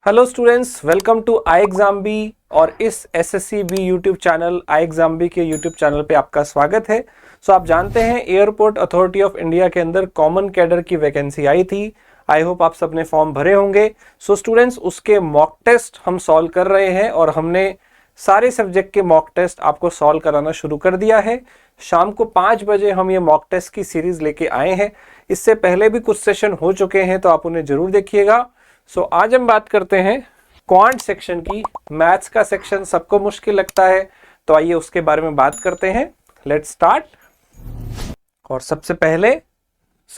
Hello students, welcome to I exam B. और इस SSC B YouTube channel I exam B के YouTube channel पे आपका स्वागत है। आप जानते हैं एयरपोर्ट अथॉरिटी ऑफ इंडिया के अंदर कॉमन कैडर की वैकेंसी आई थी। आई होप आप सबने फॉर्म भरे होंगे। स्टूडेंट्स, उसके मॉक टेस्ट हम सॉल्व कर रहे हैं और हमने सारे सब्जेक्ट के मॉक टेस्ट आपको सॉल्व कराना शुरू कर दिया है। शाम को 5 बजे हम ये मॉक टेस्ट की सीरीज लेके आए हैं। इससे पहले भी कुछ सेशन हो चुके हैं, तो आप उन्हें जरूर देखिएगा। आज हम बात करते हैं क्वांट सेक्शन की। मैथ्स का सेक्शन सबको मुश्किल लगता है, तो आइए उसके बारे में बात करते हैं। Let's start. और सबसे पहले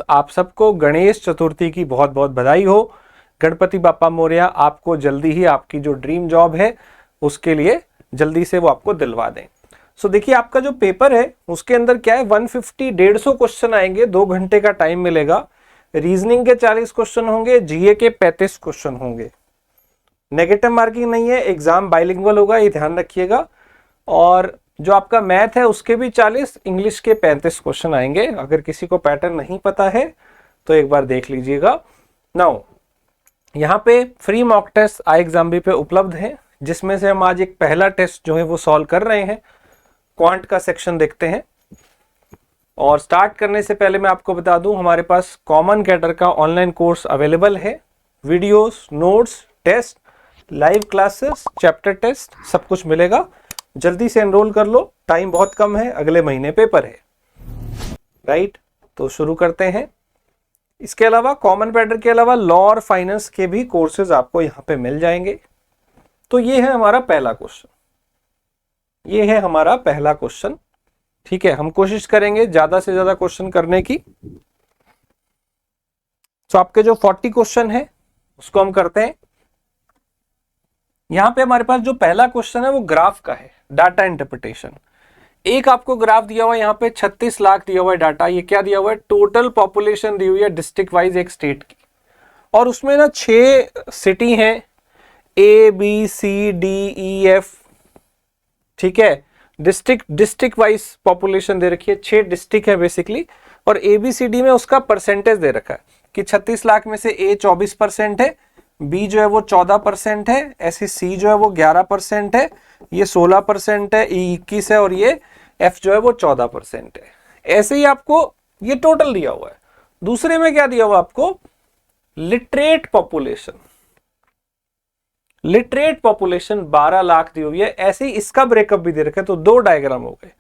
आप सबको गणेश चतुर्थी की बहुत बहुत बधाई हो। गणपति बाप्पा मोरया आपको जल्दी ही आपकी जो ड्रीम जॉब है उसके लिए जल्दी से वो आपको दिलवा दें। देखिए, आपका जो पेपर है उसके अंदर क्या है, 150 क्वेश्चन आएंगे, 2 घंटे का टाइम मिलेगा। रीजनिंग के 40 क्वेश्चन होंगे, जीए के 35 क्वेश्चन होंगे। नेगेटिव मार्किंग नहीं है, एग्जाम बाइलिंगुअल होगा, ये ध्यान रखिएगा। और जो आपका मैथ है उसके भी 40, इंग्लिश के 35 क्वेश्चन आएंगे। अगर किसी को पैटर्न नहीं पता है तो एक बार देख लीजिएगा। नाउ यहाँ पे free mock test I exam B पे उपलब्ध है, जिसमें से हम आज एक पहला टेस्ट जो है वो सॉल्व कर रहे हैं। क्वांट का सेक्शन देखते हैं। और स्टार्ट करने से पहले मैं आपको बता दूं, हमारे पास कॉमन कैडर का ऑनलाइन कोर्स अवेलेबल है। Videos, notes, test, live classes, chapter test सब कुछ मिलेगा। जल्दी से एनरोल कर लो, टाइम बहुत कम है, अगले महीने पेपर है। राइट, तो शुरू करते हैं। इसके अलावा कॉमन कैडर के अलावा लॉ और फाइनेंस के भी कोर्सेज आपको यहाँ पे मिल जाएंगे। तो ये है हमारा पहला क्वेश्चन, ये है हमारा पहला क्वेश्चन। ठीक है, हम कोशिश करेंगे ज्यादा से ज्यादा क्वेश्चन करने की। आपके जो 40 क्वेश्चन है उसको हम करते हैं। यहां पे हमारे पास जो पहला क्वेश्चन है वो ग्राफ का है, डाटा इंटरप्रिटेशन। एक आपको ग्राफ दिया हुआ है, यहाँ पे 36 लाख दिया हुआ है डाटा। ये क्या दिया हुआ है, टोटल पॉपुलेशन दी हुई है डिस्ट्रिक्ट वाइज एक स्टेट की। और उसमें ना 6 सिटी हैं, A B C D E F. ठीक है, डिस्ट्रिक्ट वाइज पॉपुलेशन दे रखी है, 6 डिस्ट्रिक्ट है बेसिकली। और एबीसीडी में उसका परसेंटेज दे रखा है कि 36 लाख में से ए 24% है, बी जो है वो 14% है, ऐसे सी जो है वो 11% है, ये 16% है, ई 21 है और ये एफ जो है वो 14% है। ऐसे ही आपको ये टोटल दिया हुआ है। दूसरे में क्या दिया हुआ आपको, literate population. Literate population 12 lakh दी हुई है। ऐसे ही इसका ब्रेकअप भी दे रखा है, तो 2 डायग्राम हो गए।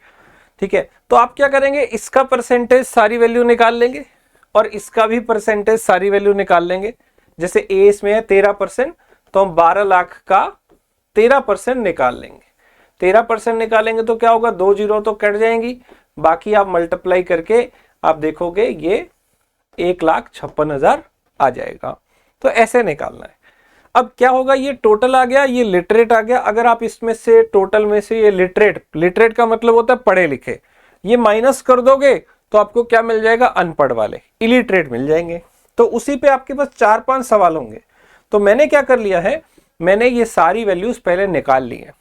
ठीक है, तो आप क्या करेंगे, इसका परसेंटेज सारी वैल्यू निकाल लेंगे और इसका भी परसेंटेज सारी वैल्यू निकाल लेंगे। जैसे ए इसमें है 13%, तो हम 12 लाख का 13% निकाल लेंगे। 13% निकालेंगे तो क्या होगा, 2 जीरो तो कट जाएंगी, बाकी आप मल्टीप्लाई करके आप देखोगे ये 1,56,000 आ जाएगा। तो ऐसे निकालना है। अब क्या होगा, ये टोटल आ गया, ये लिटरेट आ गया। अगर आप इसमें से टोटल में से ये लिटरेट का मतलब होता है पढ़े लिखे, ये माइनस कर दोगे तो आपको क्या मिल जाएगा, अनपढ़ वाले, इलिटरेट मिल जाएंगे। तो उसी पे आपके पास 4-5 सवाल होंगे। तो मैंने क्या कर लिया है, मैंने ये सारी वैल्यूज पहले निकाल ली है।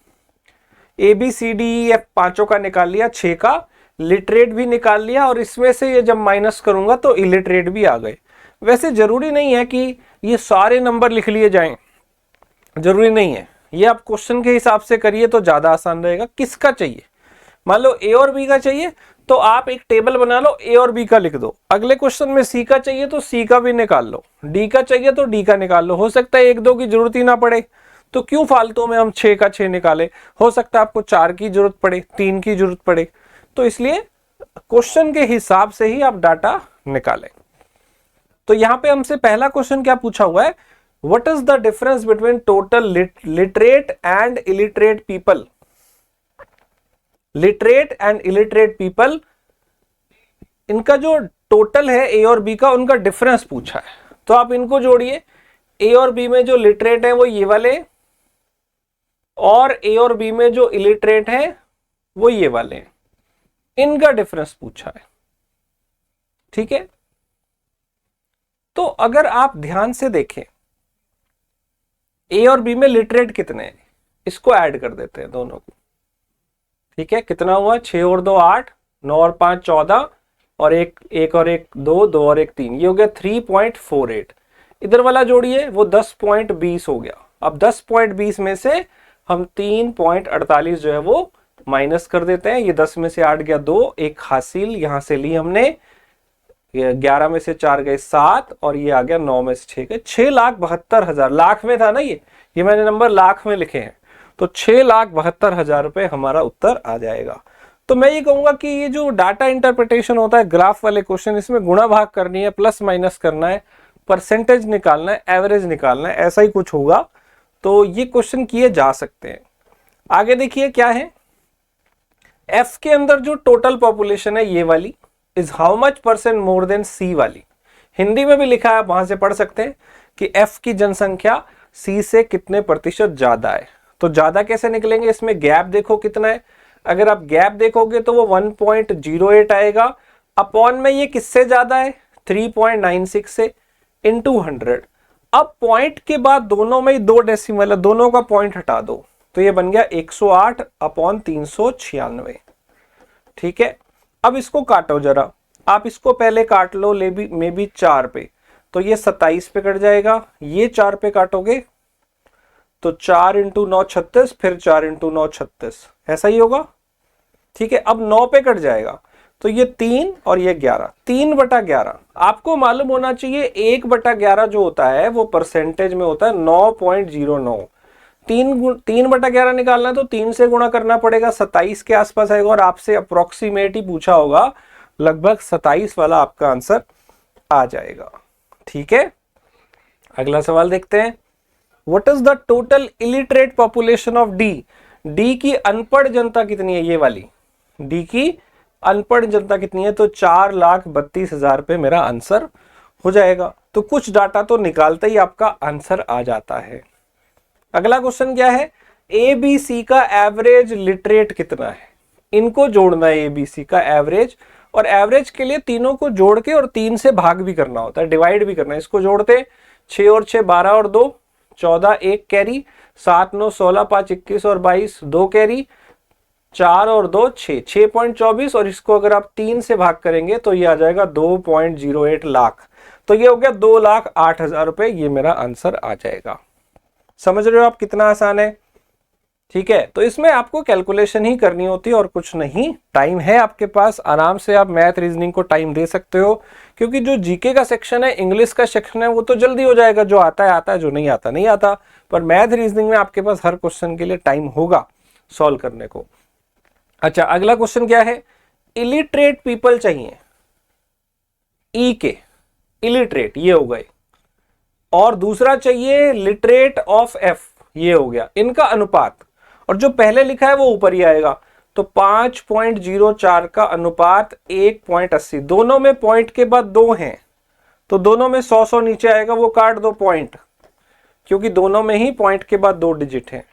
A B C D E F 5 का निकाल लिया, 6 का लिटरेट भी निकाल लिया, और इसमें से ये जब माइनस करूंगा तो इलिटरेट भी आ गए। वैसे जरूरी नहीं है कि ये सारे नंबर लिख लिए जाएं, जरूरी नहीं है। ये आप क्वेश्चन के हिसाब से करिए तो ज्यादा आसान रहेगा। किसका चाहिए, मान लो ए और बी का चाहिए तो आप एक टेबल बना लो, ए और बी का लिख दो। अगले क्वेश्चन में सी का चाहिए तो सी का भी निकाल लो, डी का चाहिए तो डी का निकाल लो। हो सकता है 1-2 की जरूरत ही ना पड़े, तो क्यों फालतू में हम 6 का 6 निकाले। हो सकता है आपको 4 की जरूरत पड़े, 3 की जरूरत पड़े। तो इसलिए क्वेश्चन के हिसाब से ही आप डाटा निकालें। तो यहां पे हमसे पहला क्वेश्चन क्या पूछा हुआ है, What is the difference between total literate and illiterate people? Literate and illiterate people, इनका जो टोटल है ए और बी का, उनका डिफरेंस पूछा है। तो आप इनको जोड़िए। ए और बी में जो लिटरेट है वो ये वाले, और ए और बी में जो इलिटरेट है वो ये वाले, इनका डिफरेंस पूछा है। ठीक है, तो अगर आप ध्यान से देखें, ए और बी में लिटरेट कितने हैं, इसको ऐड कर देते हैं दोनों को। ठीक है, कितना हुआ, 6 और 2 8, 9 और 5 14, और एक और एक 2, 2 और एक 3, ये हो गया 3.48। इधर वाला जोड़िए, वो 10.20 हो गया। अब 10.20 में से हम 3.48 जो है वो माइनस कर देते हैं। ये 10 में से 8 गया 2, एक हासिल यहां से ली हमने, ये 11 में से 4 गए 7 और ये आ गया 9 में से 6 गए 6,72,000। लाख में था ना ये मैंने नंबर लाख में लिखे हैं, तो 6,72,000 रुपए हमारा उत्तर आ जाएगा। तो मैं ये कहूंगा कि ये जो डाटा इंटरप्रिटेशन होता है ग्राफ वाले क्वेश्चन, इसमें गुणा भाग करनी है, प्लस माइनस करना है, परसेंटेज निकालना है, एवरेज निकालना है, ऐसा ही कुछ होगा। तो ये क्वेश्चन किए जा सकते हैं। आगे देखिए क्या है, एफ के अंदर जो टोटल पॉपुलेशन है ये वाली is how much percent more than C वाली। हिंदी में भी लिखा है, वहां से पढ़ सकते हैं कि एफ की जनसंख्या सी से कितने प्रतिशत ज्यादा है। तो ज्यादा कैसे निकलेंगे, इसमें गैप देखो कितना है। अगर आप गैप देखोगे तो वो 1.08 आएगा। अपॉन में ये किससे ज्यादा है, 3.96 से, इनटू 100। अब पॉइंट के बाद दोनों में ही 2 डेसिमल है, दोनों का पॉइंट हटा दो तो ये बन गया 108 अपॉन 396। ठीक है, अब इसको काटो जरा, आप इसको पहले काट लो मे बी 4 पे, तो ये 27 पे कट जाएगा। ये 4 पे काटोगे तो 4 इंटू 9 36, फिर 4 इंटू 9 36, ऐसा ही होगा। ठीक है, अब 9 पे कट जाएगा तो ये 3 और ये 11, 3/11। आपको मालूम होना चाहिए 1/11 जो होता है वो परसेंटेज में होता है 9.09। 3/11 निकालना है तो 3 से गुणा करना पड़ेगा, 27 के आसपास आएगा। और आपसे अप्रोक्सीमेट ही पूछा होगा, लगभग 27 वाला आपका आंसर आ जाएगा। ठीक है, अगला सवाल देखते हैं। What is the total illiterate population of D. D की अनपढ़ जनता कितनी है, ये वाली डी की अनपढ़ जनता कितनी है, तो 4,32,000 पे मेरा आंसर हो जाएगा। तो कुछ डाटा तो निकालते ही आपका आंसर आ जाता है। अगला क्वेश्चन क्या है, ए बी सी का एवरेज लिटरेट कितना है। इनको जोड़ना है, ए बी सी का एवरेज, और एवरेज के लिए तीनों को जोड़ के और 3 से भाग भी करना होता है, डिवाइड भी करना है। इसको जोड़ते 6 और 6 12 और 2 14, 1 कैरी, 7 9 16, 5 21 और 22, 2 कैरी, 4 और 2 6, 6.24। और इसको अगर आप 3 से भाग करेंगे तो ये आ जाएगा 2.08 लाख। तो ये हो गया 2,08,000 रुपए, ये मेरा आंसर आ जाएगा। समझ रहे हो आप कितना आसान है। ठीक है, तो इसमें आपको कैलकुलेशन ही करनी होती है और कुछ नहीं। टाइम है आपके पास, आराम से आप मैथ रीजनिंग को टाइम दे सकते हो, क्योंकि जो जीके का सेक्शन है, इंग्लिश का सेक्शन है, वो तो जल्दी हो जाएगा, जो आता है आता है, जो नहीं आता नहीं आता। पर मैथ रीजनिंग में आपके पास हर क्वेश्चन के लिए टाइम होगा सॉल्व करने को। अच्छा, अगला क्वेश्चन क्या है, इलिटरेट पीपल चाहिए, ई के इलिटरेट ये हो गए, और दूसरा चाहिए लिटरेट ऑफ एफ, ये हो गया, इनका अनुपात। और जो पहले लिखा है वो ऊपर ही आएगा, तो 5.04 का अनुपात 1.80। दोनों में पॉइंट के बाद 2 हैं, तो दोनों में 100 नीचे आएगा, वो काट दो पॉइंट, क्योंकि दोनों में ही पॉइंट के बाद 2 डिजिट हैं।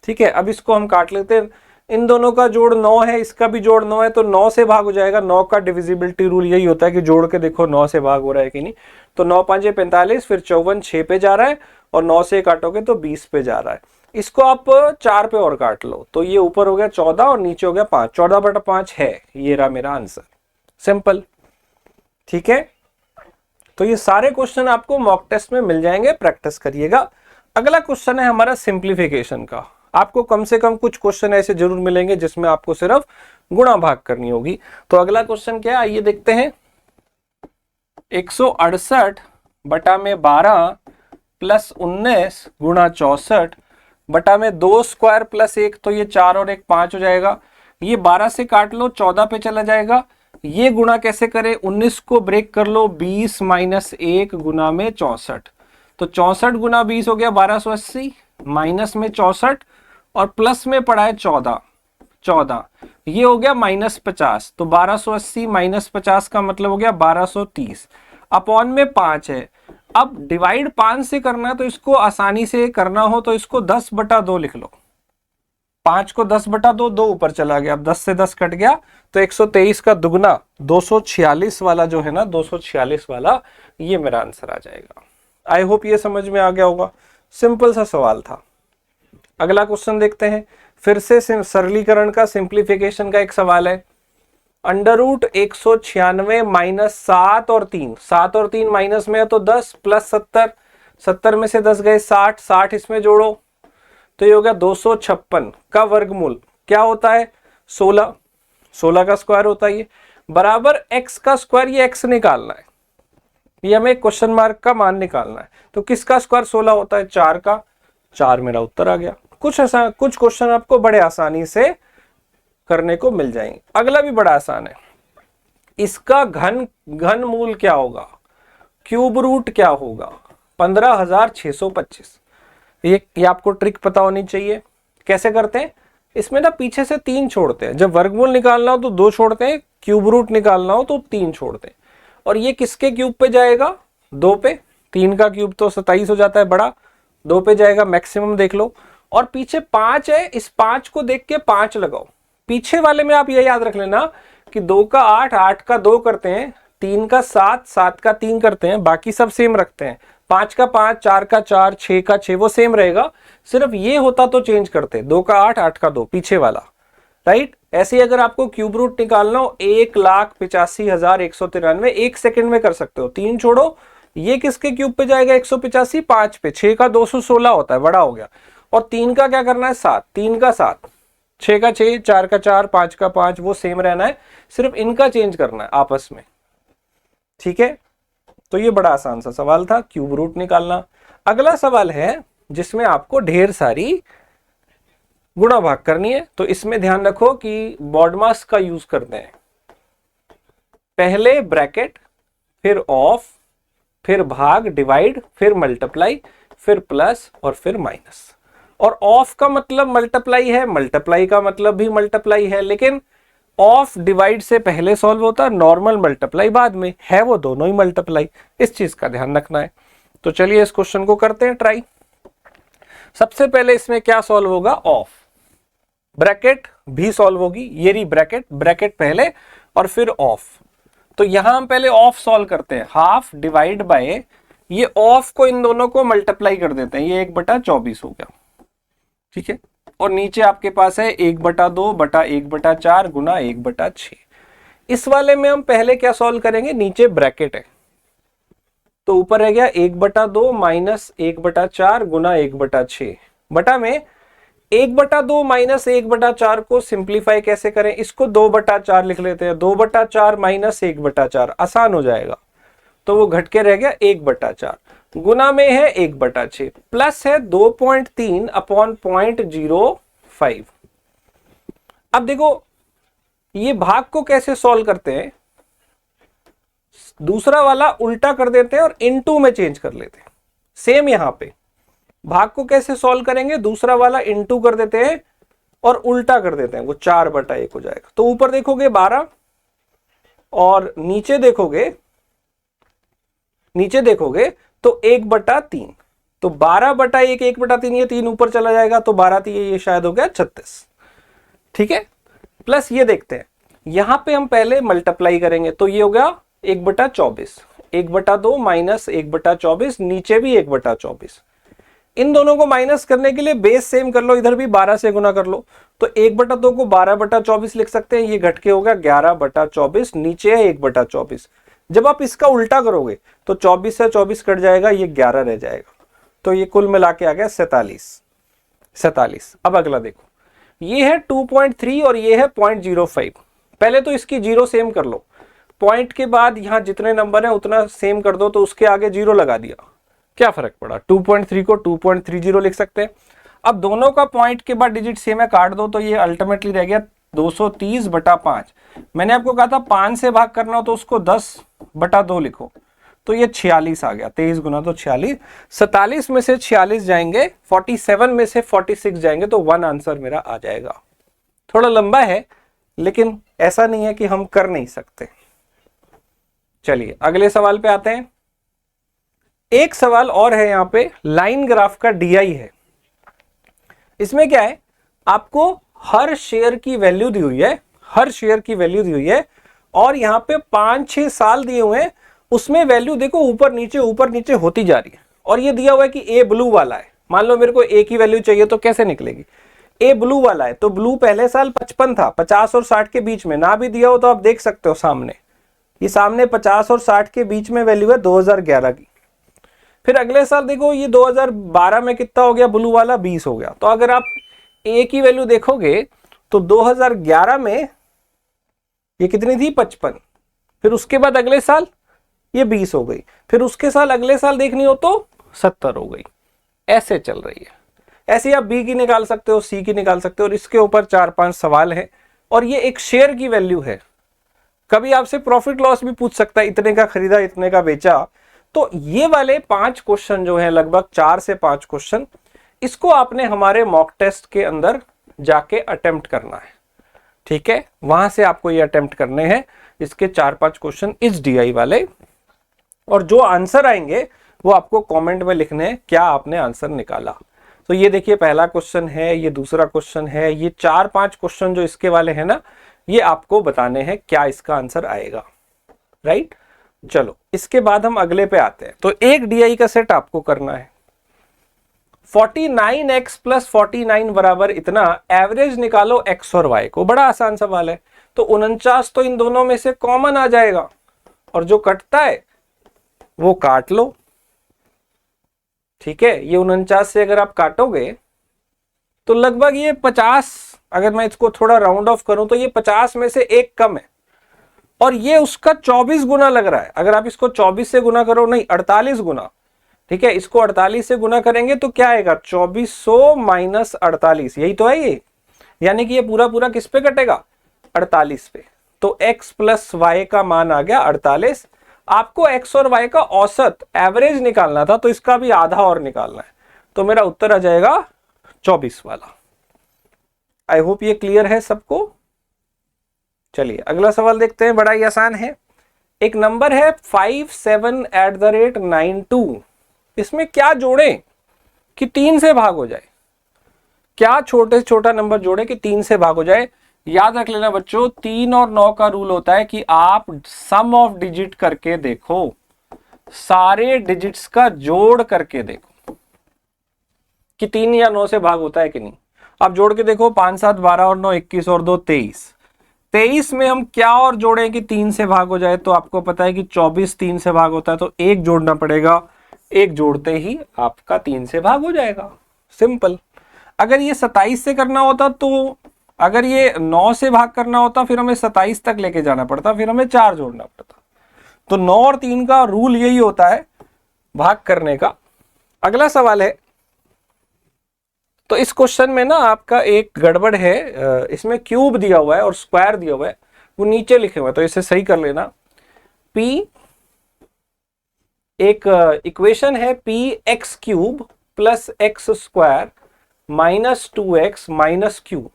ठीक है, अब इसको हम काट लेते हैं। इन दोनों का जोड़ 9 है, इसका भी जोड़ 9 है, तो 9 से भाग हो जाएगा। 9 का डिविजिबिलिटी रूल यही होता है कि जोड़ के देखो 9 से भाग हो रहा है कि नहीं। तो 9 5 45, फिर 54 6 पे जा रहा है, और 9 से काटोगे तो 20 पे जा रहा है। इसको आप 4 पे और काट लो, तो ये ऊपर हो गया 14 और नीचे हो गया 5, 14/5 है, ये रहा मेरा आंसर। सिंपल। ठीक है, तो ये सारे क्वेश्चन आपको मॉक टेस्ट में मिल जाएंगे, प्रैक्टिस करिएगा। अगला क्वेश्चन है हमारा सिंप्लीफिकेशन का। आपको कम से कम कुछ क्वेश्चन ऐसे जरूर मिलेंगे जिसमें आपको सिर्फ गुणा भाग करनी होगी। तो अगला क्वेश्चन क्या है, आइए देखते हैं। 168 बटा में 12 प्लस 19 गुणा 64 बटा में 2 स्क्वायर प्लस 1, तो ये 4 और 1 5 हो जाएगा। ये 12 से काट लो, 14 पे चला जाएगा। ये गुणा कैसे करें, 19 को ब्रेक कर लो, 20 माइनस 1 गुना में 64, तो 64 गुना 20 हो गया 1280, माइनस में 64 और प्लस में पड़ा है 14, ये हो गया -50। तो 1280 माइनस 50 का मतलब हो गया 1230, अपॉन में 5 है। अब डिवाइड 5 से करना है, तो इसको आसानी से करना हो तो इसको 10/2 लिख लो। 5 को 10/2, 2 ऊपर चला गया, अब 10 से 10 कट गया, तो 123 का दुगना 246 वाला जो है ना, 246 वाला, ये मेरा आंसर आ जाएगा। आई होप ये समझ में आ गया होगा, सिंपल सा सवाल था। अगला क्वेश्चन देखते हैं, फिर से सरलीकरण का, सिंप्लीफिकेशन का एक सवाल है। √196 माइनस 7 और 3 माइनस में है तो 10 प्लस 70, 70 में से 10 गए 60, 60 इसमें जोड़ो तो ये हो गया 256 का वर्गमूल क्या होता है 16, 16 का स्क्वायर होता है ये, बराबर x का स्क्वायर, ये x निकालना है, ये हमें क्वेश्चन मार्क का मान निकालना है। तो किसका स्क्वायर 16 होता है 4 का, 4 मेरा उत्तर आ गया। कुछ क्वेश्चन आपको बड़े आसानी से करने को मिल जाएंगे। अगला भी बड़ा आसान है, इसका घन मूल क्या होगा, क्यूब रूट क्या होगा 15,625। ये आपको ट्रिक पता होनी चाहिए। कैसे करते हैं, इसमें ना पीछे से 3 छोड़ते हैं, जब वर्गमूल निकालना हो तो 2 छोड़ते हैं, क्यूब रूट निकालना हो तो 3 छोड़ते हैं। और ये किसके क्यूब पे जाएगा 2 पे, 3 का क्यूब तो 27 हो जाता है बड़ा, 2 पे जाएगा मैक्सिमम देख लो। और पीछे 5 है, इस 5 को देख के 5 लगाओ। पीछे वाले में आप ये याद रख लेना कि 2 का 8, 8 का 2 करते हैं, 3 का 7, 7 का 3 करते हैं, बाकी सब सेम रखते हैं। 5 का 5, 4 का 4, 6 का 6 वो सेम रहेगा, सिर्फ ये होता तो चेंज करते, 2 का 8, 8 का 2 पीछे वाला, राइट। ऐसे ही अगर आपको क्यूब रूट निकालना हो 1,85,193, 1 सेकंड में कर सकते हो। 3 छोड़ो, ये किसके क्यूब पे जाएगा 185, 5 पे, 6 का 216 होता है, बड़ा हो गया। और 3 का क्या करना है 7, 3 का 7, 6 का 6, 4 का 4, 5 का 5 वो सेम रहना है, सिर्फ इनका चेंज करना है आपस में, ठीक है। तो ये बड़ा आसान सा सवाल था, क्यूब रूट निकालना। अगला सवाल है जिसमें आपको ढेर सारी गुणा भाग करनी है, तो इसमें ध्यान रखो कि बॉडमास का यूज करते हैं। पहले ब्रैकेट, फिर ऑफ, फिर भाग डिवाइड, फिर मल्टीप्लाई, फिर प्लस और फिर माइनस। और ऑफ का मतलब मल्टीप्लाई है, मल्टीप्लाई का मतलब भी मल्टीप्लाई है, लेकिन ऑफ डिवाइड से पहले सॉल्व होता है, नॉर्मल मल्टीप्लाई बाद में, है वो दोनों ही मल्टीप्लाई, इस चीज का ध्यान रखना है। तो चलिए इस क्वेश्चन को करते हैं ट्राई। सबसे पहले इसमें क्या सॉल्व होगा, ऑफ, ब्रैकेट भी सॉल्व होगी, ये रही ब्रैकेट, ब्रैकेट पहले और फिर ऑफ। तो यहां हम पहले ऑफ सॉल्व करते हैं, हाफ डिवाइड बाय, ये ऑफ को इन दोनों को मल्टीप्लाई कर देते हैं, ये 1/24 हो गया, ठीक है। और नीचे आपके पास है 1/2 बटा 1/4 गुना 1/6। इस वाले में हम पहले क्या सॉल्व करेंगे, नीचे ब्रैकेट है तो ऊपर रह गया 1/2 माइनस 1/4 गुना 1/6 बटा में 1/2 माइनस 1/4 को सिंप्लीफाई कैसे करें, इसको 2/4 लिख लेते हैं, 2/4 माइनस 1/4 आसान हो जाएगा, तो वो घट के रह गया 1/4, गुना में है 1/6, प्लस है 2.3 अपॉन 0.05। अब देखो ये भाग को कैसे सॉल्व करते हैं, दूसरा वाला उल्टा कर देते हैं और इनटू में चेंज कर लेते हैं। सेम यहां पे भाग को कैसे सॉल्व करेंगे, दूसरा वाला इनटू कर देते हैं और उल्टा कर देते हैं, वो 4/1 हो जाएगा। तो ऊपर देखोगे 12 और नीचे देखोगे तो 1/3, तो 12/1 1/3, ये 3 ऊपर चला जाएगा तो 12 ये शायद हो गया 36, ठीक है। प्लस ये देखते हैं, यहां पे हम पहले मल्टीप्लाई करेंगे तो ये हो गया 1/24, 1/2 माइनस 1/24, नीचे भी 1/24। इन दोनों को माइनस करने के लिए बेस सेम कर लो, इधर भी 12 से गुना कर लो, तो 1/2 को 12/24 लिख सकते हैं, ये घट के होगा 11/24, नीचे है 1/24। जब आप इसका उल्टा करोगे तो 24 से 24 कट जाएगा, ये 11 रह जाएगा, तो ये कुल मिला के आ गया 47। अब अगला देखो, ये है 2.3 और ये है 0.05। पहले तो इसकी जीरो सेम कर लो, पॉइंट के बाद यहां जितने नंबर है उतना सेम कर दो, तो उसके आगे जीरो लगा दिया, क्या फर्क पड़ा, 2.3 को 2.30 लिख सकते हैं। अब दोनों का पॉइंट के बाद डिजिट सेम है, काट दो, तो ये अल्टीमेटली रह गया 230/5। मैंने आपको कहा था 5 से भाग करना हो तो उसको 10/2 लिखो, तो ये 46 आ गया, 23 गुना तो 46, 47 में से 46 जाएंगे, 47 में से 46 जाएंगे, तो 1 आंसर मेरा आ जाएगा। थोड़ा लंबा है लेकिन ऐसा नहीं है कि हम कर नहीं सकते। चलिए अगले सवाल पे आते हैं। एक सवाल और है, यहां पे लाइन ग्राफ का डीआई है। इसमें क्या है, आपको हर शेयर की वैल्यू दी हुई है, और यहां पे 5-6 साल दिए हुए हैं, उसमें वैल्यू देखो ऊपर नीचे होती जा रही है। और ये दिया हुआ है कि ए ब्लू वाला है, मान लो मेरे को ए की वैल्यू चाहिए तो कैसे निकलेगी, ए ब्लू वाला है तो ब्लू पहले साल 55 था, 50 और 60 के बीच में, ना भी दिया हो तो आप देख सकते हो सामने, ये सामने 50 और 60 के बीच में वैल्यू है 2011 की। फिर अगले साल देखो ये 2012 में कितना हो गया, ब्लू वाला 20 हो गया। तो अगर आप ए की वैल्यू देखोगे तो 2011 में ये कितनी थी, 55। फिर उसके बाद अगले साल ये 20 हो गई, फिर उसके साल अगले साल देखनी हो तो 70 हो गई। ऐसे चल रही है। ऐसे आप बी की निकाल सकते हो, सी की निकाल सकते हो, और इसके ऊपर 4-5 सवाल है। और ये एक शेयर की वैल्यू है। कभी आपसे प्रॉफिट लॉस भी पूछ सकता है, इतने का खरीदा इतने का बेचा। तो ये वाले 5 क्वेश्चन जो हैं, लगभग 4 से 5 क्वेश्चन, इसको आपने हमारे मॉक टेस्ट के अंदर जाके अटेम्प्ट करना है। ठीक है, वहां से आपको ये अटेम्प्ट करने हैं, इसके 4-5 क्वेश्चन इस डीआई वाले। और जो आंसर आएंगे वो आपको कमेंट में लिखने हैं, क्या आपने आंसर निकाला। तो ये देखिए पहला क्वेश्चन है, ये दूसरा क्वेश्चन है, ये 4-5 क्वेश्चन जो इसके वाले हैं ना, ये आपको बताने हैं क्या इसका आंसर आएगा। राइट, चलो इसके बाद हम अगले पे आते हैं। तो एक डीआई का सेट आपको करना है। 49x प्लस 49 बराबर इतना, एवरेज निकालो x और y को। बड़ा आसान सवाल है। तो 49 तो इन दोनों में से कॉमन आ जाएगा, और जो कटता है वो काट लो। ठीक है, ये 49 से अगर आप काटोगे तो लगभग ये 50, अगर मैं इसको थोड़ा राउंड ऑफ करूं तो ये 50 में से एक कम है, और ये उसका 24 गुना लग रहा है। अगर आप इसको 24 से गुना करो, नहीं 48 गुना। ठीक है, इसको 48 से गुना करेंगे तो क्या आएगा, 2400 माइनस 48, यही तो है ये। यानी कि ये पूरा पूरा किस पे कटेगा, 48 पे। तो x प्लस वाई का मान आ गया 48। आपको x और y का औसत एवरेज निकालना था, तो इसका भी आधा और निकालना है। तो मेरा उत्तर आ जाएगा 24 वाला। आई होप ये क्लियर है सबको। चलिए अगला सवाल देखते हैं, बड़ा ही आसान है। एक नंबर है 57@92। इसमें क्या जोड़ें कि 3 से भाग हो जाए। क्या छोटे से छोटा नंबर जोड़े कि 3 से भाग हो जाए। याद रख लेना बच्चों, 3 और 9 का रूल होता है कि आप सम ऑफ डिजिट करके देखो, सारे डिजिट्स का जोड़ करके देखो कि 3 या 9 से भाग होता है कि नहीं। आप जोड़ के देखो, 5, 7, 12 और 9 21 और 2 23। 23 में हम क्या और जोड़ें कि 3 से भाग हो जाए। तो आपको पता है कि 24 3 से भाग होता है, तो एक जोड़ना पड़ेगा। एक जोड़ते ही आपका 3 से भाग हो जाएगा, सिंपल। अगर ये 27 से करना होता, तो अगर ये 9 से भाग करना होता फिर हमें 27 तक लेके जाना पड़ता, फिर हमें 4 जोड़ना पड़ता। तो 9 और 3 का रूल यही होता है भाग करने का। अगला सवाल है, तो इस क्वेश्चन में ना आपका एक गड़बड़ है, इसमें क्यूब दिया हुआ है और स्क्वायर दिया हुआ है, वो नीचे लिखे हुए हैं, तो इसे सही कर लेना। p एक इक्वेशन है, p x cube plus x square minus 2x minus Q.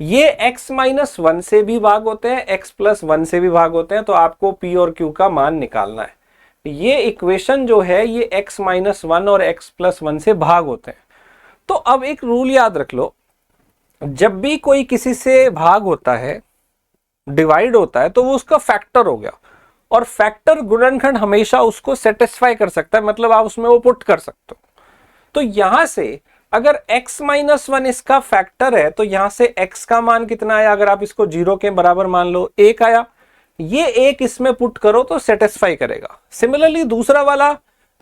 ये x माइनस 1 से भी भाग होते हैं, x प्लस 1 से भी भाग होते हैं। तो आपको p और q का मान निकालना है। ये इक्वेशन जो है ये x माइनस 1 और x प्लस 1 से भाग होते हैं। तो अब एक रूल याद रख लो, जब भी कोई किसी से भाग होता है, डिवाइड होता है, तो वो उसका फैक्टर हो गया। और फैक्टर गुणनखंड हमेशा उसको सेटिस्फाई कर सकता है, मतलब आप उसमें वो पुट कर सकते हो। तो यहां से अगर x माइनस 1 इसका फैक्टर है, तो यहां से x का मान कितना आया, अगर आप इसको 0 के बराबर मान लो, 1 आया। ये 1 इसमें पुट करो तो सेटिस्फाई करेगा। सिमिलरली दूसरा वाला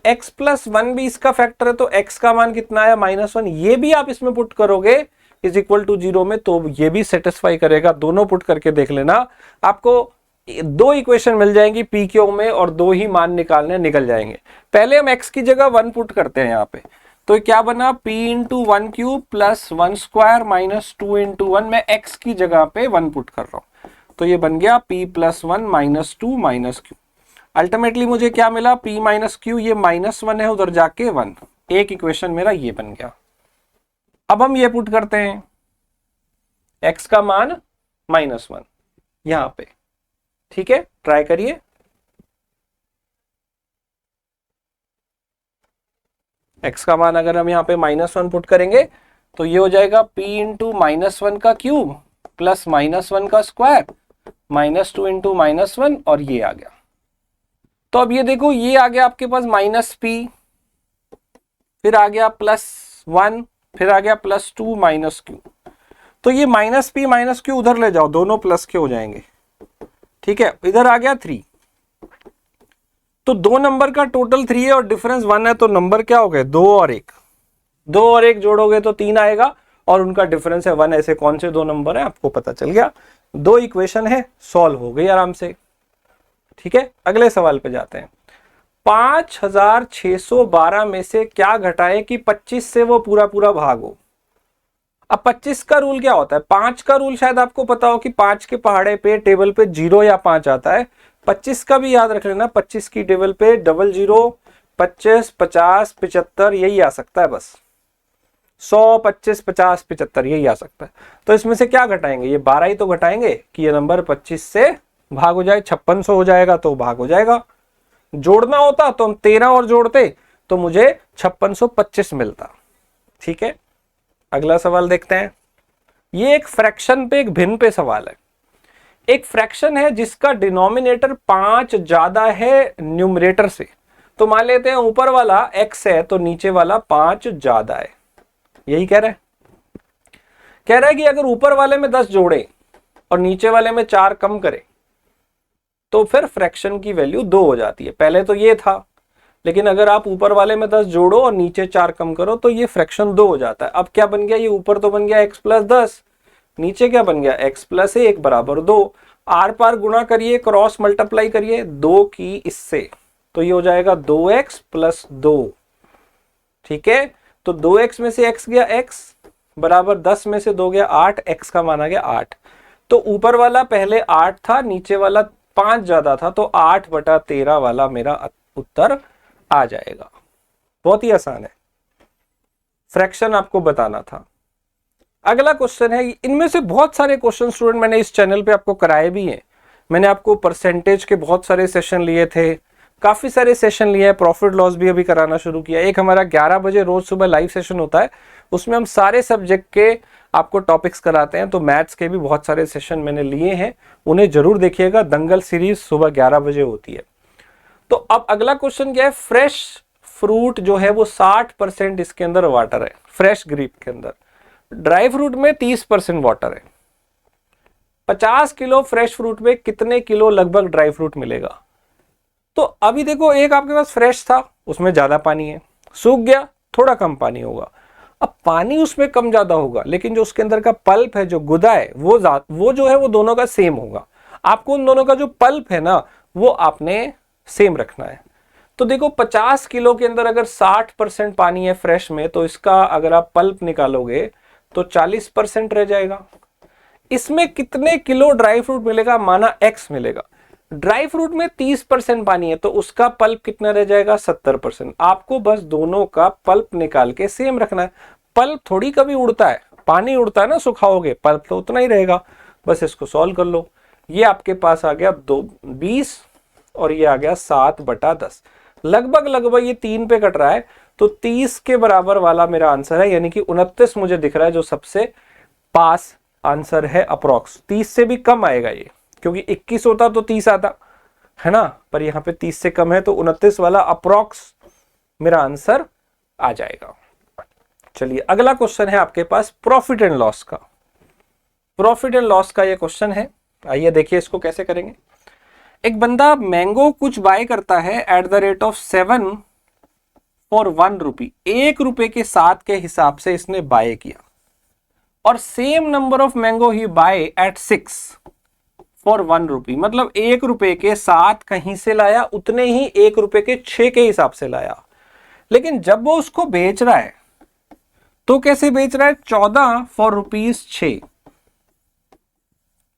x प्लस 1 भी इसका फैक्टर है, तो x का मान कितना आया, -1। ये भी आप इसमें पुट करोगे इज इक्वल टू 0 में, तो ये भी सेटिस्फाई करेगा। दोनों पुट करके देख लेना, आपको 2 इक्वेशन मिल जाएंगी पी क्यू में, और 2 ही मान निकालने निकल जाएंगे। पहले हम x की जगह 1 पुट करते हैं यहाँ पे, तो क्या बना, p into 1 cube plus 1 square minus 2 into 1। मैं x की जगह पे 1 पुट कर रहा हूं, तो ये बन गया p plus 1 minus 2 minus Q. Ultimately मुझे क्या मिला, p माइनस क्यू, ये -1 है, उधर जाके 1। एक इक्वेशन मेरा ये बन गया। अब हम ये पुट करते हैं, x का मान -1 यहां पे। ठीक है, ट्राई करिए। x का मान अगर हम यहाँ पे -1 पुट करेंगे तो ये हो जाएगा p इंटू -1 का क्यूब प्लस -1 का स्क्वायर -2 इंटू -1, और ये आ गया। तो अब ये देखो, ये आ गया आपके पास -p, फिर आ गया +1, फिर आ गया +2 माइनस क्यू। तो ये -p -q उधर ले जाओ, दोनों प्लस के हो जाएंगे। ठीक है, इधर आ गया 3। तो 2 नंबर का टोटल 3 है और डिफरेंस 1 है, तो नंबर क्या हो गए 2 और 1, 2 और 1 जोड़ोगे तो 3 आएगा और उनका डिफरेंस है 1। ऐसे कौन से 2 नंबर है आपको पता चल गया। 2 इक्वेशन है, सॉल्व हो गई आराम से। ठीक है, अगले सवाल पे जाते हैं। 5612 में से क्या घटाएं कि 25 से वो पूरा पूरा भाग हो। अब 25 का रूल क्या होता है, 5 का रूल शायद आपको पता हो कि 5 के पहाड़े पे टेबल पे 0 या 5 आता है। 25 का भी याद रख लेना, 25 की टेबल पे 00, 25, 50, 75 यही आ सकता है बस। 100, 25, 50, 75 यही आ सकता है। तो इसमें से क्या घटाएंगे, ये 12 ही तो घटाएंगे कि ये नंबर 25 से भाग हो जाए। 5600 हो जाएगा तो भाग हो जाएगा। जोड़ना होता तो हम 13 और जोड़ते तो मुझे 5625 मिलता। ठीक है, अगला सवाल देखते हैं। ये एक फ्रैक्शन पे, एक भिन्न पे सवाल है। एक फ्रैक्शन है जिसका डिनोमिनेटर 5 ज्यादा है न्यूमरेटर से। तो मान लेते हैं ऊपर वाला x है तो नीचे वाला 5 ज्यादा है, यही कह रहा है। कह रहा है कि अगर ऊपर वाले में 10 जोड़े और नीचे वाले में 4 कम करे तो फिर फ्रैक्शन की वैल्यू 2 हो जाती है। पहले तो ये था, लेकिन अगर आप ऊपर वाले में 10 जोड़ो और नीचे 4 कम करो तो ये फ्रैक्शन 2 हो जाता है। अब क्या बन गया, ये ऊपर तो बन गया x प्लस 10, नीचे क्या बन गया x प्लस 1 बराबर 2। आर पार गुणा करिए, क्रॉस मल्टीप्लाई करिए 2 की इससे, तो ये हो जाएगा 2x प्लस 2। ठीक है, तो 2x में से x गया x बराबर 10 में से 2 गया 8, x का माना गया 8। तो ऊपर वाला पहले 8 था, नीचे वाला 5 ज्यादा था, तो 8/13 वाला मेरा उत्तर आ जाएगा। बहुत ही आसान है, फ्रैक्शन आपको बताना था। अगला क्वेश्चन है, इनमें से बहुत सारे क्वेश्चन स्टूडेंट मैंने इस चैनल पे आपको कराए भी हैं। मैंने आपको परसेंटेज के बहुत सारे सेशन लिए थे, काफी सारे सेशन लिए हैं, प्रॉफिट लॉस भी अभी कराना शुरू किया। एक हमारा 11 बजे रोज सुबह लाइव सेशन होता है, उसमें हम सारे सब्जेक्ट के आपको टॉपिक्स कराते हैं। तो मैथ्स के भी बहुत सारे सेशन मैंने लिए हैं, उन्हें जरूर देखिएगा। दंगल सीरीज सुबह 11 बजे होती है। तो अब अगला क्वेश्चन क्या है, फ्रेश फ्रूट जो है वो 60% इसके अंदर वाटर है, फ्रेश ग्रेप के अंदर। ड्राई फ्रूट में 30% वाटर है। 50 किलो फ्रेश फ्रूट में कितने किलो लगभग ड्राई फ्रूट मिलेगा। तो अभी देखो, एक आपके पास फ्रेश था, उसमें ज्यादा पानी है, सूख गया थोड़ा कम पानी होगा। अब पानी उसमें कम ज्यादा होगा, लेकिन जो उसके अंदर का पल्प है, जो गुदा है, वो जो है वो दोनों का सेम होगा। आपको उन दोनों का जो पल्प है ना, वो आपने सेम रखना है। तो देखो 50 किलो के अंदर अगर 60% पानी है फ्रेश में, तो इसका अगर आप पल्प निकालोगे तो 40% रह जाएगा। इसमें कितने किलो ड्राई फ्रूट मिलेगा, माना x मिलेगा। ड्राई फ्रूट में 30% पानी है, तो उसका पल्प कितना रह जाएगा 70%। आपको बस दोनों का पल्प निकाल के सेम रखना है। पल्प थोड़ी कभी उड़ता है, पानी उड़ता है ना, सुखाओगे, पल्प तो उतना ही रहेगा। बस इसको सॉल्व कर लो। ये आपके पास आ गया 20 और ये आ गया 7/10। लगभग ये 3 पे कट रहा है, तो 30 के बराबर वाला मेरा आंसर है, यानी कि 29 मुझे दिख रहा है जो सबसे पास आंसर है अप्रोक्स। 30 से भी कम आएगा ये, क्योंकि 21 होता तो 30 आता है ना, पर यहाँ पे 30 से कम है, तो 29 वाला अप्रोक्स मेरा आंसर आ जाएगा। चलिए अगला क्वेश्चन है आपके पास प्रॉफिट एंड लॉस का। प्रॉफिट एंड लॉस का ये क्वेश्चन है, आइए देखिए इसको कैसे करेंगे। एक बंदा मैंगो कुछ बाय करता है at the rate of 7 for 1 रुपी। 1 रुपए के 7 के हिसाब से इसने बाय किया, और सेम नंबर ऑफ मैंगो ही बाय एट 6 फॉर 1 रुपी। मतलब 1 रुपए के 7 कहीं से लाया, उतने ही 1 रुपए के 6 के हिसाब से लाया। लेकिन जब वो उसको बेच रहा है तो कैसे बेच रहा है, 14 फॉर ₹6।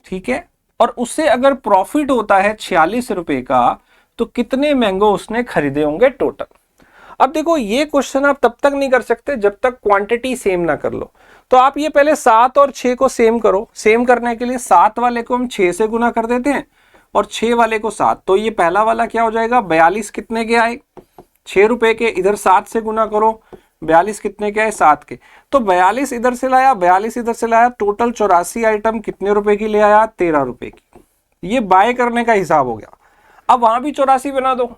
ठीक है, और उससे अगर प्रॉफिट होता है 46 रुपए का, तो कितने मैंगो उसने खरीदे होंगे टोटल। अब देखो ये क्वेश्चन आप तब तक नहीं कर सकते जब तक क्वांटिटी सेम ना कर लो। तो आप ये पहले 7 और 6 को सेम करो। सेम करने के लिए 7 वाले को हम 6 से गुना कर देते हैं और 6 वाले को 7। तो ये पहला वाला क्या हो जाएगा, 42 कितने के आए, 6 रुपए के। इधर 7 से गुना करो, 42 कितने के आए, 7 के। तो 42 इधर से लाया, 42 इधर से लाया, टोटल 84 आइटम कितने रुपए की ले आया, 13 रुपए की। ये बाय करने का हिसाब हो गया। अब वहां भी 84 बना दो,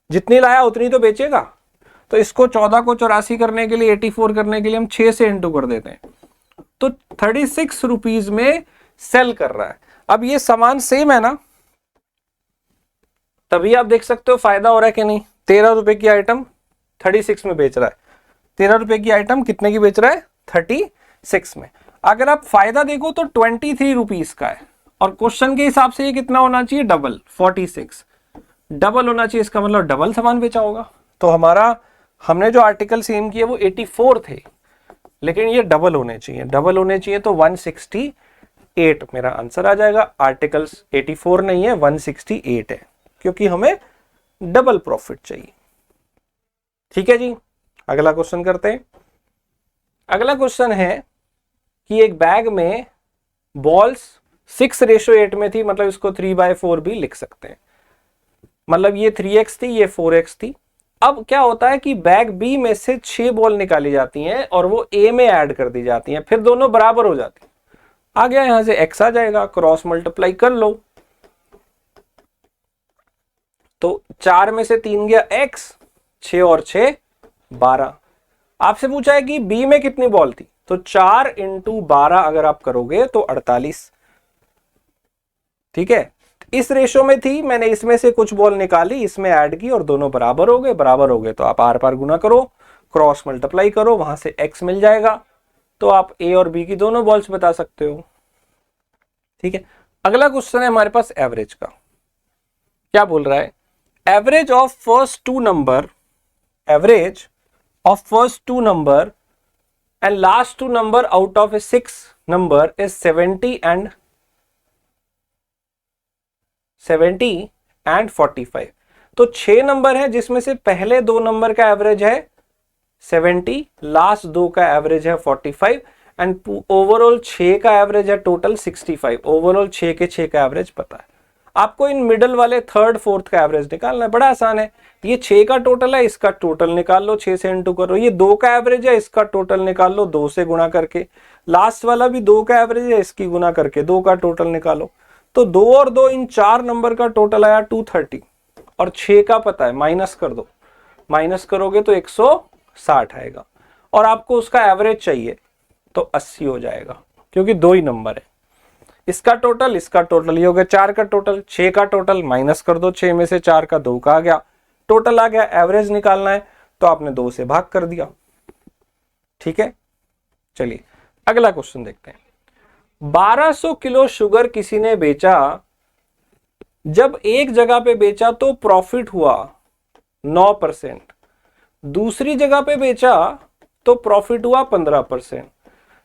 जितनी लाया उतनी तो बेचेगा। तो इसको 14 को 84 करने के लिए, 84 करने के लिए हम 6 से इंटू कर देते हैं, तो 36 रुपीज में सेल कर रहा है। अब ये सामान सेम है ना, तभी आप देख सकते हो फायदा हो रहा है कि नहीं। 13 रुपए की आइटम 36 में बेच रहा है, 13 रुपए की आइटम कितने की बेच रहा है, 36 में। अगर आप फायदा देखो तो 23 रुपीज का है, और क्वेश्चन के हिसाब से ये कितना होना चाहिए, डबल, 46 डबल होना चाहिए, इसका मतलब डबल सामान बेचा होगा। तो हमारा, हमने जो आर्टिकल सेम किए वो 84 थे, लेकिन ये डबल होने चाहिए, डबल होने चाहिए, तो 168 मेरा आंसर आ जाएगा। आर्टिकल्स 84 नहीं है, 168 है, क्योंकि हमें डबल प्रॉफिट चाहिए। ठीक है जी, अगला क्वेश्चन करते हैं। अगला क्वेश्चन है कि एक बैग में बॉल्स 6:8 में थी, मतलब इसको 3/4 भी लिख सकते हैं, मतलब ये 3x थी, ये 4x थी। अब क्या होता है कि बैग बी में से 6 बॉल निकाली जाती हैं और वो ए में ऐड कर दी जाती हैं, फिर दोनों बराबर हो जाती हैं। आ गया, यहां से x आ जाएगा, क्रॉस मल्टीप्लाई कर लो, तो 4 में से 3 गया x, 6 और 6 12। आपसे पूछा है कि बी में कितनी बॉल थी, तो 4 इंटू 12 अगर आप करोगे तो 48। ठीक है, इस रेशो में थी, मैंने इसमें से कुछ बॉल निकाली, इसमें ऐड की और दोनों बराबर हो गए। बराबर हो गए तो आप आर पार गुना करो, क्रॉस मल्टीप्लाई करो, वहां से x मिल जाएगा, तो आप ए और बी की दोनों बॉल्स बता सकते हो। ठीक है, अगला क्वेश्चन है हमारे पास एवरेज का। क्या बोल रहा है, average of first two number, average of first two number and last two number out of a 6 number is 70 and 45। तो 6 नंबर है जिसमें से पहले 2 नंबर का एवरेज है 70, लास्ट 2 का एवरेज है 45, एंड ओवरऑल 6 का एवरेज है टोटल 65। ओवरऑल 6 के 6 का एवरेज पता है आपको। इन मिडल वाले थर्ड फोर्थ का एवरेज निकालना है, बड़ा आसान है। ये 6 का टोटल है, इसका टोटल निकाल लो, 6 से इंटू करो। ये 2 का एवरेज है, इसका टोटल निकाल लो 2 से गुणा करके। लास्ट वाला भी 2 का एवरेज है, इसकी गुणा करके 2 का टोटल निकालो। तो 2 और 2, इन 4 नंबर का टोटल आया 230, और 6 का पता है, माइनस कर दो, माइनस करोगे तो 160 आएगा, और आपको उसका एवरेज चाहिए तो 80 हो जाएगा, क्योंकि 2 ही नंबर है। इसका टोटल, इसका टोटल, ये हो गया 4 का टोटल, 6 का टोटल, माइनस कर दो 6 में से 4 का 2 का आ गया, टोटल आ गया। एवरेज निकालना है तो आपने 2 से भाग कर दिया। ठीक है, चलिए अगला क्वेश्चन देखते हैं। 1200 किलो शुगर किसी ने बेचा, जब एक जगह पे बेचा तो प्रॉफिट हुआ 9%, दूसरी जगह पे बेचा तो प्रॉफिट हुआ 15%,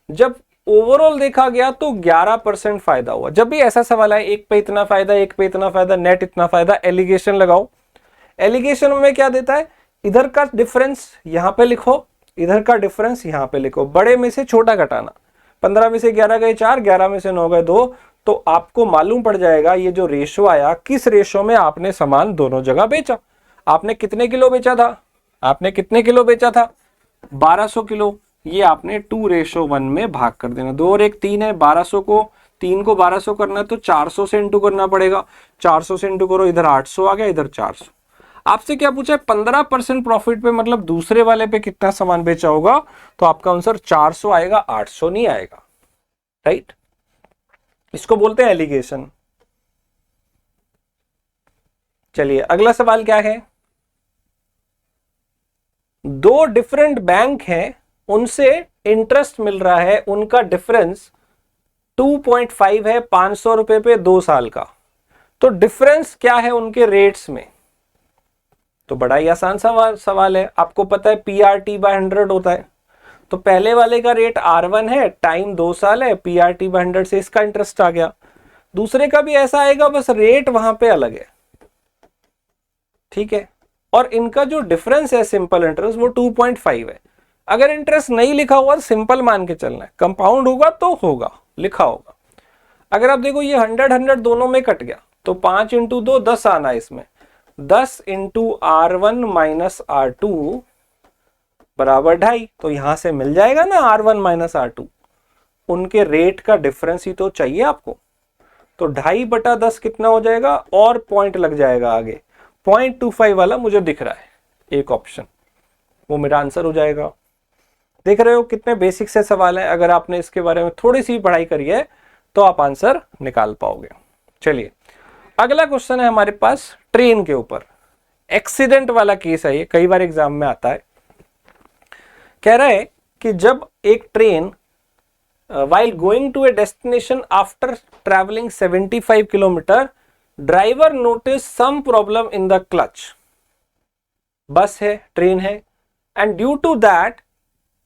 जब ओवरऑल देखा गया तो 11% फायदा हुआ। जब भी ऐसा सवाल है, एक पे इतना फायदा, एक पे इतना फायदा, नेट इतना फायदा, एलिगेशन लगाओ। एलिगेशन में क्या देता है, इधर का डिफरेंस यहां पे लिखो, इधर का डिफरेंस यहां पे लिखो, बड़े में से छोटा घटाना। 15 में से 11 गए 4, 11 में से 9 गए 2, तो आपको मालूम पड़ जाएगा ये जो रेशो आया, किस रेशो में आपने सामान दोनों जगह बेचा। आपने कितने किलो बेचा था, आपने कितने किलो बेचा था, 1200 किलो। ये आपने 2:1 में भाग कर देना, 2 और 1 3 है, 1200 को 3 को 1200 करना है तो 400 से इंटू करना पड़ेगा, 400 से इंटू करो, इधर 800 आ गया, इधर 400। आपसे क्या पूछा है, 15% प्रॉफिट पे, मतलब दूसरे वाले पे कितना सामान बेचा होगा, तो आपका आंसर 400 आएगा, 800 नहीं आएगा। राइट, इसको बोलते हैं एलिगेशन। चलिए अगला सवाल क्या है, 2 डिफरेंट बैंक हैं, उनसे इंटरेस्ट मिल रहा है, उनका डिफरेंस 2.5 है 500 रुपए पे 2 साल का। तो डिफरेंस क्या है उनके रेट्स में, तो बड़ा ही आसान सवाल है। आपको पता है PRT/100 होता है, तो पहले वाले का रेट R1 है, टाइम 2 साल है, PRT/100 से इसका इंटरेस्ट आ गया। दूसरे का भी ऐसा आएगा, बस रेट वहां पे अलग है। ठीक है, और इनका जो डिफरेंस है सिंपल इंटरेस्ट वो 2.5 है। अगर इंटरेस्ट नहीं लिखा हुआ, सिंपल मान के चलना है, कंपाउंड होगा तो होगा, लिखा होगा। अगर आप देखो ये 100 दोनों में कट गया, तो 5 इंटू 2 10 आना है इसमें, 10 इंटू R1 माइनस R2 बराबर 2.5। तो यहां से मिल जाएगा ना R1 माइनस R2, उनके रेट का डिफरेंस ही तो चाहिए आपको। तो 2.5/10 कितना हो जाएगा, और पॉइंट लग जाएगा आगे, 0.25 वाला मुझे दिख रहा है एक ऑप्शन, वो मेरा आंसर हो जाएगा। देख रहे हो कितने बेसिक से सवाल है, अगर आपने इसके बारे में थोड़ी सी पढ़ाई करी है तो आप आंसर निकाल पाओगे। चलिए अगला क्वेश्चन है हमारे पास ट्रेन के ऊपर, एक्सीडेंट वाला केस है, ये कई बार एग्जाम में आता है। कह रहा है कि जब एक train while going to a destination after traveling 75 kilometer, driver noticed some problem in the clutch. बस है, ट्रेन है, and due to that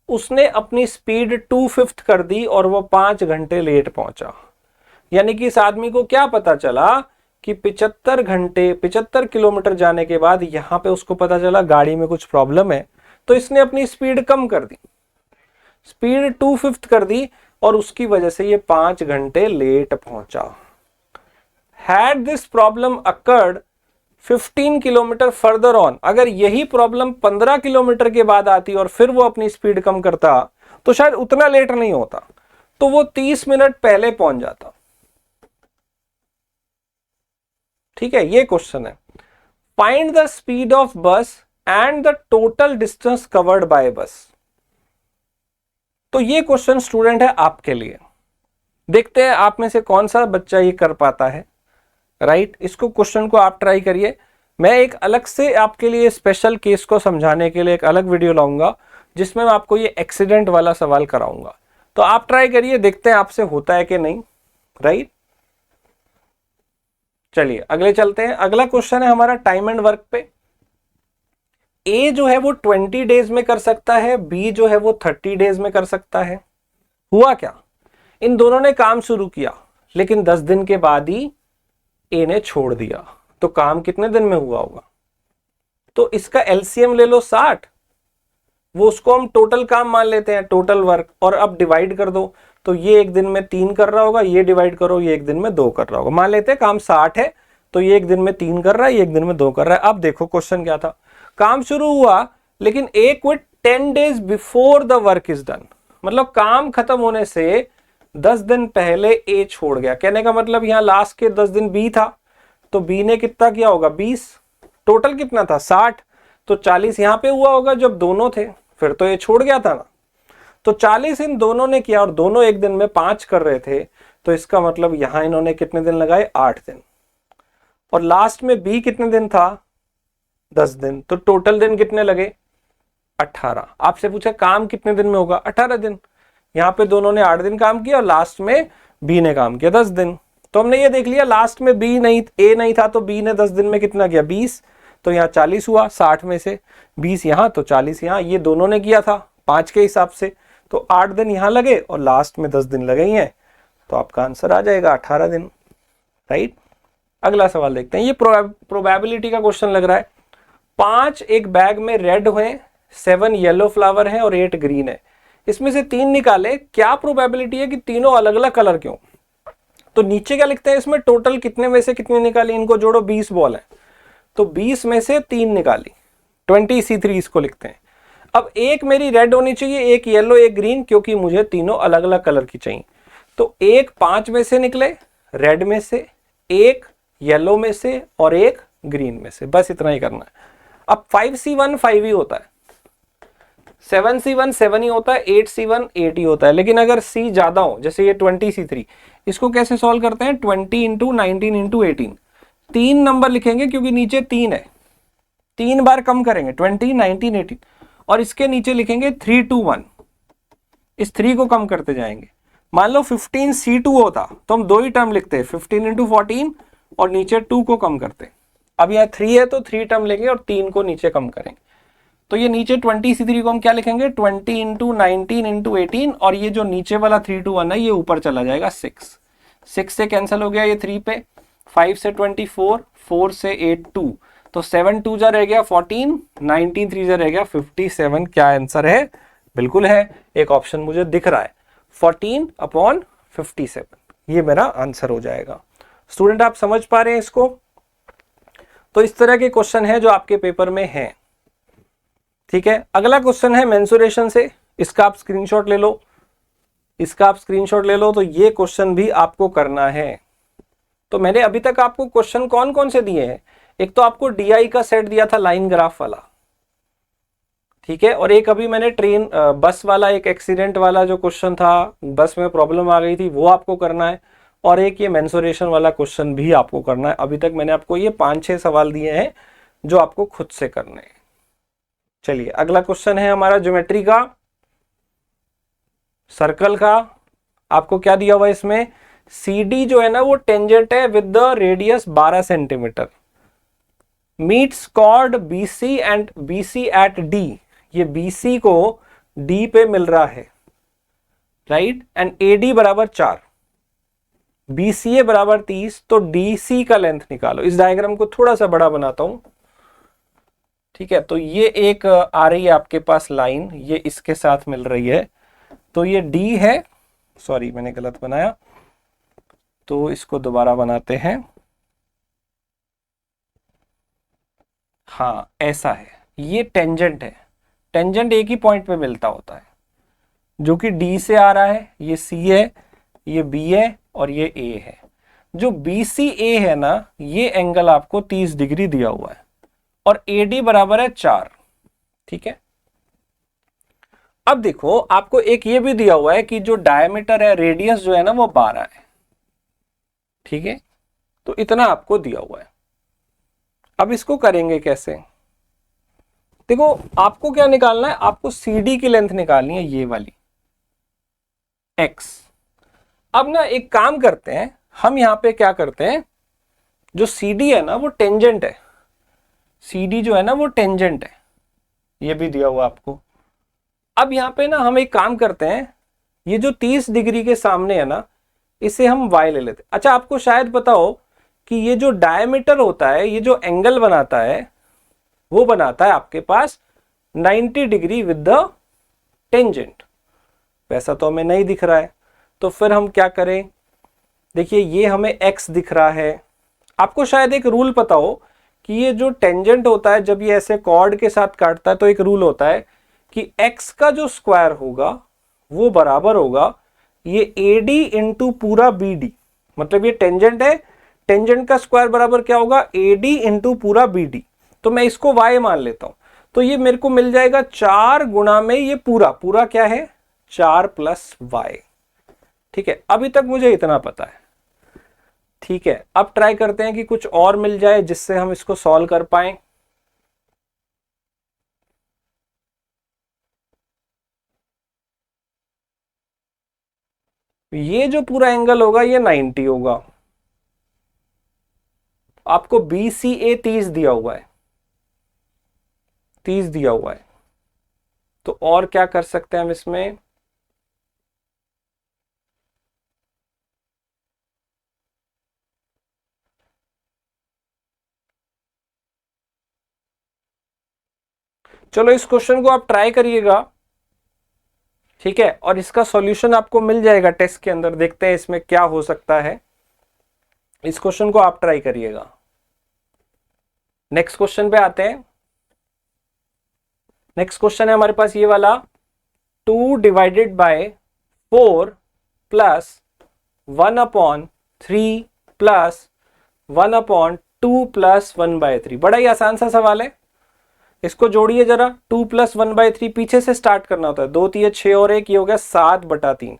उसने अपनी स्पीड 2/5 कर दी और वो 5 घंटे लेट पहुंचा। यानी कि इस आदमी को क्या पता चला कि 75 किलोमीटर जाने के बाद यहां पे उसको पता चला गाड़ी में कुछ प्रॉब्लम है, तो इसने अपनी स्पीड कम कर दी, स्पीड 2/5 कर दी और उसकी वजह से ये 5 घंटे लेट पहुंचा। Had this problem occurred 15 kilometre further on, अगर यही प्रॉब्लम 15 किलोमीटर के बाद आती और फिर वो अपनी स्पीड कम करता तो शायद उतना लेट नहीं होता, तो वो 30 मिनट पहले पहुंच जाता। ठीक है, ये क्वेश्चन है। फाइंड द स्पीड ऑफ बस and the total distance covered by बस। तो ये क्वेश्चन स्टूडेंट है आपके लिए। देखते हैं आप में से कौन सा बच्चा ये कर पाता है, राइट। इसको क्वेश्चन को आप ट्राई करिए। मैं एक अलग से आपके लिए स्पेशल केस को समझाने के लिए एक अलग वीडियो लाऊंगा जिसमें मैं आपको ये एक्सीडेंट वाला सवाल कराऊंगा। तो आप ट्राई करिए, देखते हैं आपसे होता है कि नहीं, राइट। चलिए अगले चलते हैं। अगला क्वेश्चन है हमारा टाइम एंड वर्क पे। ए जो है वो 20 डेज में कर सकता है, बी जो है वो 30 डेज में कर सकता है। हुआ क्या, इन दोनों ने काम शुरू किया लेकिन 10 दिन के बाद ही ए ने छोड़ दिया, तो काम कितने दिन में हुआ होगा। तो इसका एलसीएम ले लो 60, वो उसको हम टोटल काम मान लेते हैं, टोटल वर्क, और अब डिवाइड कर दो, तो ये एक दिन में 3 कर रहा होगा, ये डिवाइड करो, ये एक दिन में 2 कर रहा होगा। मान लेते हैं काम 60 है, तो ये एक दिन में 3 कर रहा है, ये एक दिन में 2 कर रहा है। अब देखो क्वेश्चन क्या था, काम शुरू हुआ लेकिन a quit 10 days before the work is done, मतलब काम खत्म होने से 10 दिन पहले ए छोड़ गया। कहने का मतलब यहां लास्ट के 10 दिन बी था, तो बी ने कितना किया होगा 20, टोटल कितना था 60, तो 40 यहां पे हुआ होगा जब दोनों थे, फिर तो ये छोड़ गया था ना। तो 40 इन दोनों ने किया और दोनों एक दिन में 5 कर रहे थे, तो इसका मतलब यहां इन्होंने कितने दिन लगाए 8 दिन, और लास्ट में बी कितने दिन था 10 दिन, तो टोटल दिन कितने लगे 18। आपसे पूछा काम कितने दिन में होगा 18 दिन, यहां पे दोनों ने 8 दिन काम किया और लास्ट में बी ने काम किया 10 दिन। तो हमने ये देख लिया लास्ट में बी नहीं, ए नहीं था, तो बी ने 10 दिन में कितना किया 20, तो यहाँ 40 हुआ, 60 में से 20 यहाँ तो 40 यहाँ, ये दोनों ने किया था 5 के हिसाब से, तो 8 दिन यहाँ लगे और लास्ट में 10 दिन लगे ही हैं, तो आपका आंसर आ जाएगा 18 दिन, राइट। अगला सवाल देखते हैं, ये प्रोबेबिलिटी का क्वेश्चन लग रहा है। 5 एक बैग में रेड हुए, 7 येलो फ्लावर है और 8 ग्रीन है, इसमें से 3 निकाले, क्या प्रोबेबिलिटी है कि तीनों अलग अलग कलर क्यों। तो नीचे क्या लिखते हैं, इसमें टोटल कितने में से कितने निकाली, इनको जोड़ो, 20 बॉल है, तो 20 में से 3 निकाली, 20C3 इसको लिखते हैं। अब एक मेरी रेड होनी चाहिए, एक येलो, एक ग्रीन, क्योंकि मुझे तीनों अलग अलग कलर की चाहिए। तो एक 5 में से निकले रेड में से, एक येलो में से और एक ग्रीन में से, बस इतना ही करना है। अब 5C1 5 ही होता है, 7C1 7 ही होता है, 8C1 8 ही होता है, लेकिन अगर C ज्यादा हो, जैसे ये 20C3, इसको कैसे सॉल्व करते हैं, 20 इंटू 19 इंटू 18, 3 नंबर लिखेंगे क्योंकि नीचे 3 है, 3 बार कम करेंगे 20 19 18, और इसके नीचे लिखेंगे 3 2 1, इस 3 को कम करते जाएंगे। मान लो 15C2 होता तो हम 2 ही टर्म लिखते हैं, 15 इंटू 14 और नीचे 2 को कम करते। अब यहाँ 3 है तो 3 टर्म लेंगे और 3 को नीचे कम करेंगे, तो ये नीचे 20C3 को हम क्या लिखेंगे 20 इंटू 19 इंटू 18, और ये जो नीचे वाला 3 2 1 है ये ऊपर चला जाएगा 6 से कैंसिल हो गया ये 3 पे, 5 से 24, 4 से 8 2, तो 7 2 जा रह गया 14, 19 3 जा रह गया 57। क्या आंसर है, बिल्कुल है, एक ऑप्शन मुझे दिख रहा है 14/57, ये मेरा आंसर हो जाएगा। स्टूडेंट आप समझ पा रहे हैं इसको। तो इस तरह के क्वेश्चन है जो आपके पेपर में है, ठीक है। अगला क्वेश्चन है मेंसुरेशन से, इसका आप स्क्रीनशॉट ले लो, इसका आप स्क्रीनशॉट ले लो, तो ये क्वेश्चन भी आपको करना है। तो मैंने अभी तक आपको क्वेश्चन कौन कौन से दिए हैं, एक तो आपको डीआई का सेट दिया था लाइन ग्राफ वाला, ठीक है, और एक अभी मैंने ट्रेन बस वाला एक एक्सीडेंट वाला जो क्वेश्चन था, बस में प्रॉब्लम आ गई थी, वो आपको करना है, और एक ये मेंसुरेशन वाला क्वेश्चन भी आपको करना है। अभी तक मैंने आपको ये 5-6 सवाल दिए हैं जो आपको खुद से करने हैं। चलिए अगला क्वेश्चन है हमारा ज्योमेट्री का, सर्कल का। आपको क्या दिया हुआ है इसमें, CD जो है ना वो टेंजेंट है with the radius 12 centimetre, meets chord BC and BC at D। ये BC को D पे मिल रहा है, राइट, एंड AD बराबर 4, BCA बराबर 30। तो DC का लेंथ निकालो। इस डायग्राम को थोड़ा सा बड़ा बनाता हूं, ठीक है। तो ये एक आ रही है आपके पास लाइन, ये इसके साथ मिल रही है, तो ये D है। सॉरी मैंने गलत बनाया, तो इसको दोबारा बनाते हैं। हाँ ऐसा है, ये टेंजेंट है। टेंजेंट एक ही पॉइंट पे मिलता होता है, जो कि D से आ रहा है। ये C है, ये B है और ये A है। जो BCA है ना, ये एंगल आपको 30 डिग्री दिया हुआ है और AD बराबर है 4, ठीक है। अब देखो आपको एक ये भी दिया हुआ है कि जो डायमीटर है, रेडियस जो है ना वो 12 है, ठीक है। तो इतना आपको दिया हुआ है। अब इसको करेंगे कैसे, देखो आपको क्या निकालना है, आपको CD की लेंथ निकालनी है, ये वाली X। अब ना एक काम करते हैं, हम यहां पे क्या करते हैं, जो CD है ना वो टेंजेंट है, CD जो है ना वो टेंजेंट है, ये भी दिया हुआ आपको। अब यहां पे ना हम एक काम करते हैं, ये जो 30 डिग्री के सामने है ना, इसे हम Y ले लेते हैं। अच्छा आपको शायद पता हो कि ये जो डायमीटर होता है, ये जो एंगल बनाता है, वो बनाता है आपके पास 90 डिग्री विद द टेंजेंट। वैसा तो हमें नहीं दिख रहा है, तो फिर हम क्या करें, देखिए ये हमें X दिख रहा है। आपको शायद एक रूल पता हो कि ये जो टेंजेंट होता है, जब ये ऐसे कॉर्ड के साथ काटता है, तो एक रूल होता है कि X का जो स्क्वायर होगा वो बराबर होगा ये AD इंटू पूरा BD। मतलब ये टेंजेंट है, टेंजेंट का स्क्वायर बराबर क्या होगा, AD इंटू पूरा BD। तो मैं इसको Y मान लेता हूं, तो ये मेरे को मिल जाएगा 4 गुणा में ये पूरा, पूरा क्या है 4 प्लस Y, ठीक है। अभी तक मुझे इतना पता है, ठीक है। अब ट्राई करते हैं कि कुछ और मिल जाए जिससे हम इसको सॉल्व कर पाए। ये जो पूरा एंगल होगा ये 90 होगा। आपको BCA 30 दिया हुआ है, 30 दिया हुआ है। तो और क्या कर सकते हैं हम इसमें, चलो इस क्वेश्चन को आप ट्राई करिएगा, ठीक है। और इसका सॉल्यूशन आपको मिल जाएगा टेस्ट के अंदर। देखते हैं इसमें क्या हो सकता है, इस क्वेश्चन को आप ट्राई करिएगा। नेक्स्ट क्वेश्चन पे आते हैं। नेक्स्ट क्वेश्चन है हमारे पास ये वाला, 2 divided by 4 plus 1/3 plus 1/2 plus 1/3। बड़ा ही आसान सा सवाल है, इसको जोड़िए जरा। 2 प्लस 1/3 पीछे से स्टार्ट करना होता है, 2 3 6 और 1, ये हो गया 7/3।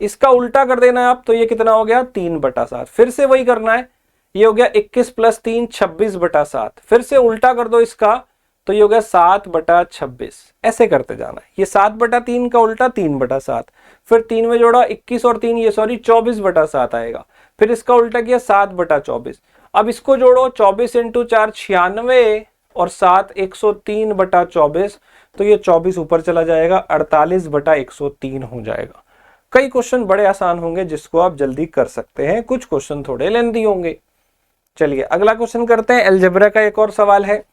इसका उल्टा कर देना है आप, तो ये कितना हो गया 3/7। फिर से वही करना है, ये हो गया 21 प्लस 3 26/7। फिर से उल्टा कर दो इसका, तो ये हो गया 7/26। ऐसे करते जाना है। ये 7/3 का उल्टा 3/7, फिर 3 में जोड़ा 21 और 3 ये 24/7 आएगा। फिर इसका उल्टा किया 7/24। अब इसको जोड़ो, 24 इंटू 4 96 और 7 103/24। तो ये 24 ऊपर चला जाएगा, 48/103 हो जाएगा। कई क्वेश्चन बड़े आसान होंगे जिसको आप जल्दी कर सकते हैं, कुछ क्वेश्चन थोड़े लेंथी होंगे। चलिए अगला क्वेश्चन करते हैं। अलजेब्रा का एक और सवाल है,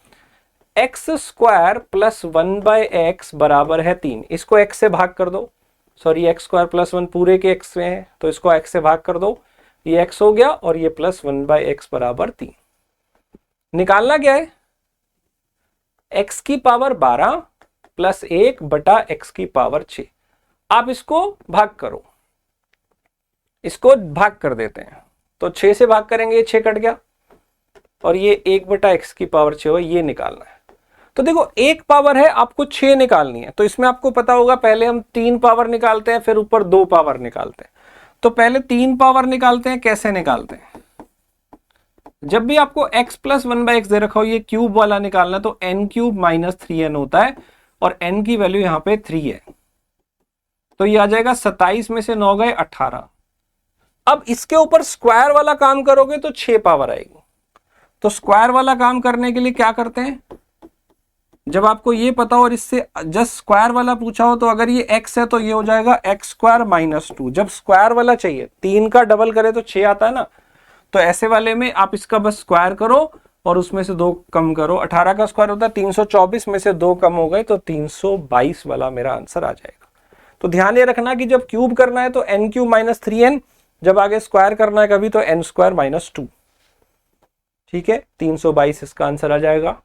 एक्स स्क्वायर प्लस 1/x बराबर है 3। इसको x से भाग कर दो, सॉरी एक्स स्क्वायर प्लस 1 पूरे के x में है, तो इसको x से भाग कर दो, ये x हो गया और ये प्लस 1/x बराबर 3। निकालना क्या है, x की पावर 12 प्लस 1 बटा x की पावर 6। आप इसको भाग करो, इसको भाग कर देते हैं, तो 6 से भाग करेंगे, 6 कट गया और ये 1 बटा x की पावर 6 हो, ये निकालना है। तो देखो एक पावर है, आपको 6 निकालनी है, तो इसमें आपको पता होगा पहले हम 3 पावर निकालते हैं, फिर ऊपर 2 पावर निकालते हैं। तो पहले 3 पावर निकालते हैं। कैसे निकालते हैं? जब भी आपको x प्लस 1/x दे रखा हो, ये क्यूब वाला निकालना, तो n क्यूब माइनस 3n होता है और n की वैल्यू यहां पे 3 है। तो ये आ जाएगा 27 में से 9 गए 18। अब इसके ऊपर स्क्वायर वाला काम करोगे तो 6 पावर आएगी। तो स्क्वायर वाला काम करने के लिए क्या करते हैं, जब आपको ये पता हो और इससे जस्ट स्क्वायर वाला पूछा हो, तो अगर ये x है तो ये हो जाएगा x स्क्वायर माइनस 2। जब स्क्वायर वाला चाहिए, 3 का डबल करे तो 6 आता है ना, तो ऐसे वाले में आप इसका बस स्क्वायर करो और उसमें से 2 कम करो। 18 का स्क्वायर होता है 324, में से 2 कम हो गए तो 322 वाला मेरा आंसर आ जाएगा। तो ध्यान ये रखना कि जब क्यूब करना है तो n क्यूब माइनस 3n, जब आगे स्क्वायर करना है कभी तो n स्क्वायर माइनस 2। ठीक है, 322 इसका आंसर आ जाएगा।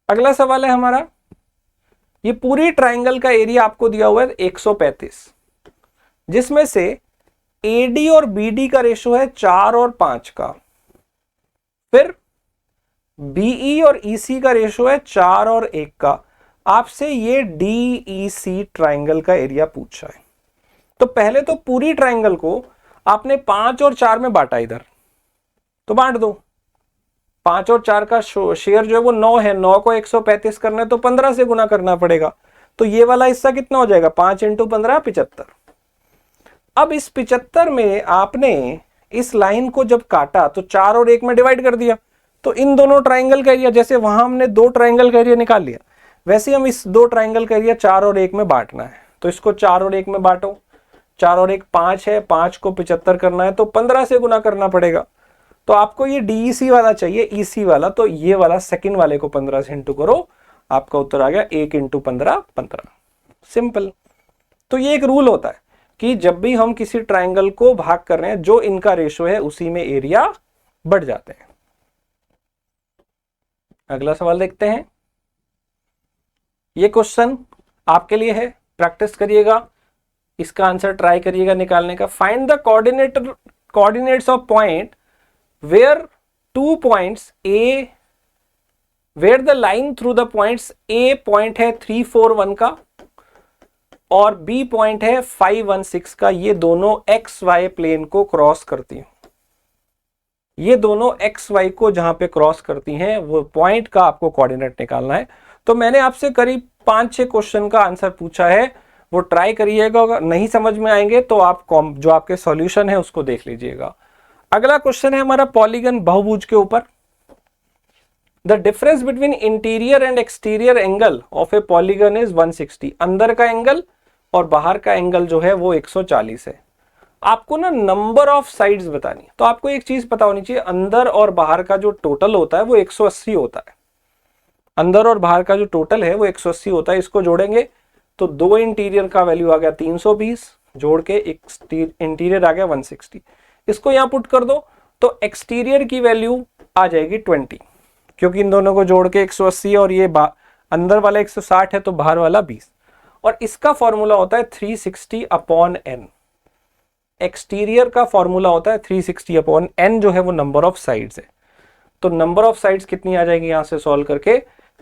अगला सवाल है हमारा, ये पूरी ट्राइंगल का एरिया आपको दिया हुआ है 135, जिसमें से AD और BD का रेशो है 4 और 5 का, फिर BE और EC का रेशो है 4 और 1 का। आपसे ये DEC ट्राइंगल का एरिया पूछा है। तो पहले तो पूरी ट्राइंगल को आपने 5 और 4 में बांटा, इधर तो बांट दो। 5 और 4 का शेयर जो है वो 9 है। 9 को 135 करना है तो 15 से गुना करना पड़ेगा। तो ये वाला हिस्सा कितना हो जाएगा, 5 इंटू 15 75। अब इस 75 में आपने इस लाइन को जब काटा तो 4 और 1 में डिवाइड कर दिया। तो इन दोनों ट्राइंगल का एरिया, जैसे वहां हमने 2 ट्राइंगल का एरिया निकाल लिया, वैसे हम इस 2 ट्राइंगल का एरिया 4 और 1 में बांटना है। तो इसको 4 और 1 में बांटो। 4 और 1 5 है, 5 को 75 करना है तो 15 से गुना करना पड़ेगा। तो आपको ये DEC वाला चाहिए, EC वाला, तो ये वाला सेकंड वाले को 15 से इंटू करो, आपका उत्तर आ गया 1 इंटू 15 15। सिंपल। तो ये एक रूल होता है कि जब भी हम किसी ट्राइंगल को भाग कर रहे हैं, जो इनका रेशो है उसी में एरिया बढ़ जाते हैं। अगला सवाल देखते हैं। ये क्वेश्चन आपके लिए है, प्रैक्टिस करिएगा, इसका आंसर ट्राई करिएगा निकालने का। Find the coordinates of point where 2 points A, where the line through the points A point है 3 4 1 का और B पॉइंट है 5 1 6 का। ये दोनों XY प्लेन को क्रॉस करती हैं। ये दोनों XY को जहां पे क्रॉस करती हैं, वो पॉइंट का आपको कोऑर्डिनेट निकालना है। तो मैंने आपसे करीब 5-6 क्वेश्चन का आंसर पूछा है, वो ट्राई करिएगा। अगर नहीं समझ में आएंगे तो आप जो आपके सॉल्यूशन है उसको देख लीजिएगा। अगला क्वेश्चन है हमारा पॉलीगन, बहुभुज के ऊपर। The difference between interior and exterior angle of A polygon is 160। अंदर का एंगल और बाहर का एंगल जो है वो 140 है। आपको ना नंबर ऑफ साइड्स बतानी है। तो आपको एक चीज पता होनी चाहिए, अंदर और बाहर का जो टोटल होता है वो 180 होता है। अंदर और बाहर का जो टोटल है वो 180 होता है। इसको जोड़ेंगे तो 2 इंटीरियर का वैल्यू आ गया 320, जोड़ के इंटीरियर आ गया 160। इसको यहां पुट कर दो तो एक्सटीरियर की वैल्यू आ जाएगी 20, क्योंकि इन दोनों को जोड़ के 180 और ये अंदर वाला 160 है तो बाहर वाला 20। और इसका फॉर्मूला होता है 360 अपॉन n। एक्सटीरियर का फॉर्मूला होता है 360 अपॉन n, जो है वो नंबर ऑफ साइड्स है। तो नंबर ऑफ साइड्स कितनी आ जाएगी यहां से सॉल्व करके,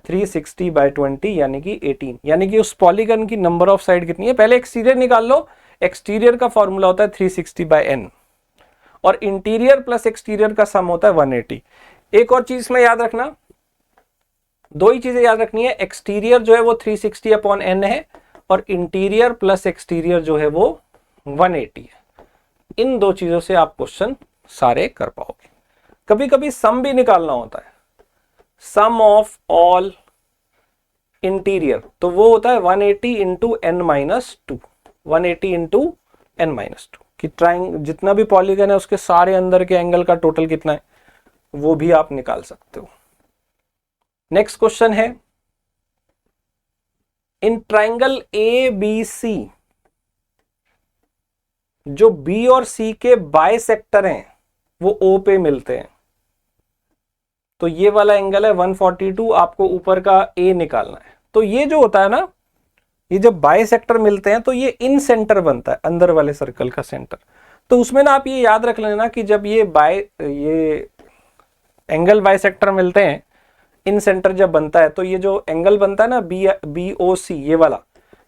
360 बाय 20 यानी कि 18। यानी कि उस पॉलीगन की नंबर ऑफ साइड कितनी है, पहले एक्सटीरियर निकाल लो। एक्सटीरियर का फॉर्मूला होता है 360 बाय n और इंटीरियर प्लस एक्सटीरियर का सम होता है 180। एक और चीज में याद रखना, 2 ही चीजें याद रखनी है। एक्सटीरियर जो है वो 360 अपॉन n है और इंटीरियर प्लस एक्सटीरियर जो है वो 180 है। इन 2 चीजों से आप क्वेश्चन सारे कर पाओगे। कभी कभी सम भी निकालना होता है, सम ऑफ ऑल इंटीरियर, तो वो होता है 180 into n minus 2। 180 into n minus 2 कि ट्राइंगल जितना भी पॉलीगन है उसके सारे अंदर के एंगल का टोटल कितना है वो भी आप निकाल सकते हो। नेक्स्ट क्वेश्चन है, इन ट्राइंगल ABC जो B और C के बाइसेक्टर हैं वो O पे मिलते हैं। तो ये वाला एंगल है 142, आपको ऊपर का A निकालना है। तो ये जो होता है ना, ये जब बाइसेक्टर मिलते हैं तो ये इन सेंटर बनता है, अंदर वाले सर्कल का सेंटर। तो उसमें ना आप ये याद रख लेना कि जब ये एंगल बाइसेक्टर मिलते हैं, इन सेंटर जब बनता है, तो ये जो एंगल बनता है ना BOC, ये वाला,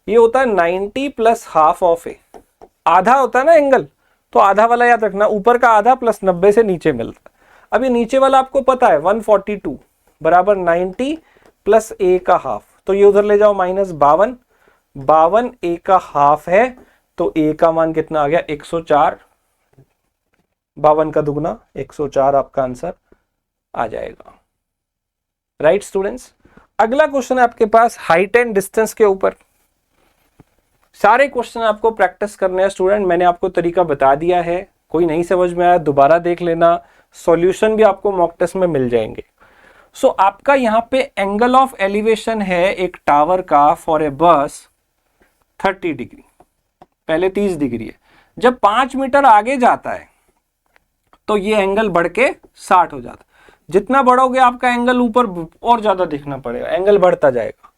ये होता है 90 प्लस हाफ ऑफ ए। आधा होता है ना एंगल, तो आधा वाला याद रखना, ऊपर का आधा प्लस 90 से नीचे मिलता है। अब ये नीचे वाला आपको पता है 142 बराबर 90 प्लस a का हाफ, तो ये उधर ले जाओ -52, 52 a का हाफ है, तो a का मान कितना आ गया 104, 52 का दुगना 104 आपका आंसर आ जाएगा। राइट स्टूडेंट्स, अगला क्वेश्चन है आपके पास हाइट एंड डिस्टेंस के ऊपर। सारे क्वेश्चन आपको प्रैक्टिस करने हैं स्टूडेंट, मैंने आपको तरीका बता दिया है, कोई नहीं समझ में आया दोबारा देख लेना, सॉल्यूशन भी आपको मॉक टेस्ट में मिल जाएंगे। सो आपका यहां पे एंगल ऑफ एलिवेशन है एक टावर का फॉर ए बस 30 डिग्री, पहले 30 डिग्री है, जब 5 मीटर आगे जाता है तो ये एंगल बढ़ के 60 हो जाता है। जितना बढ़ोगे आपका एंगल ऊपर और ज्यादा दिखना पड़ेगा, एंगल बढ़ता जाएगा।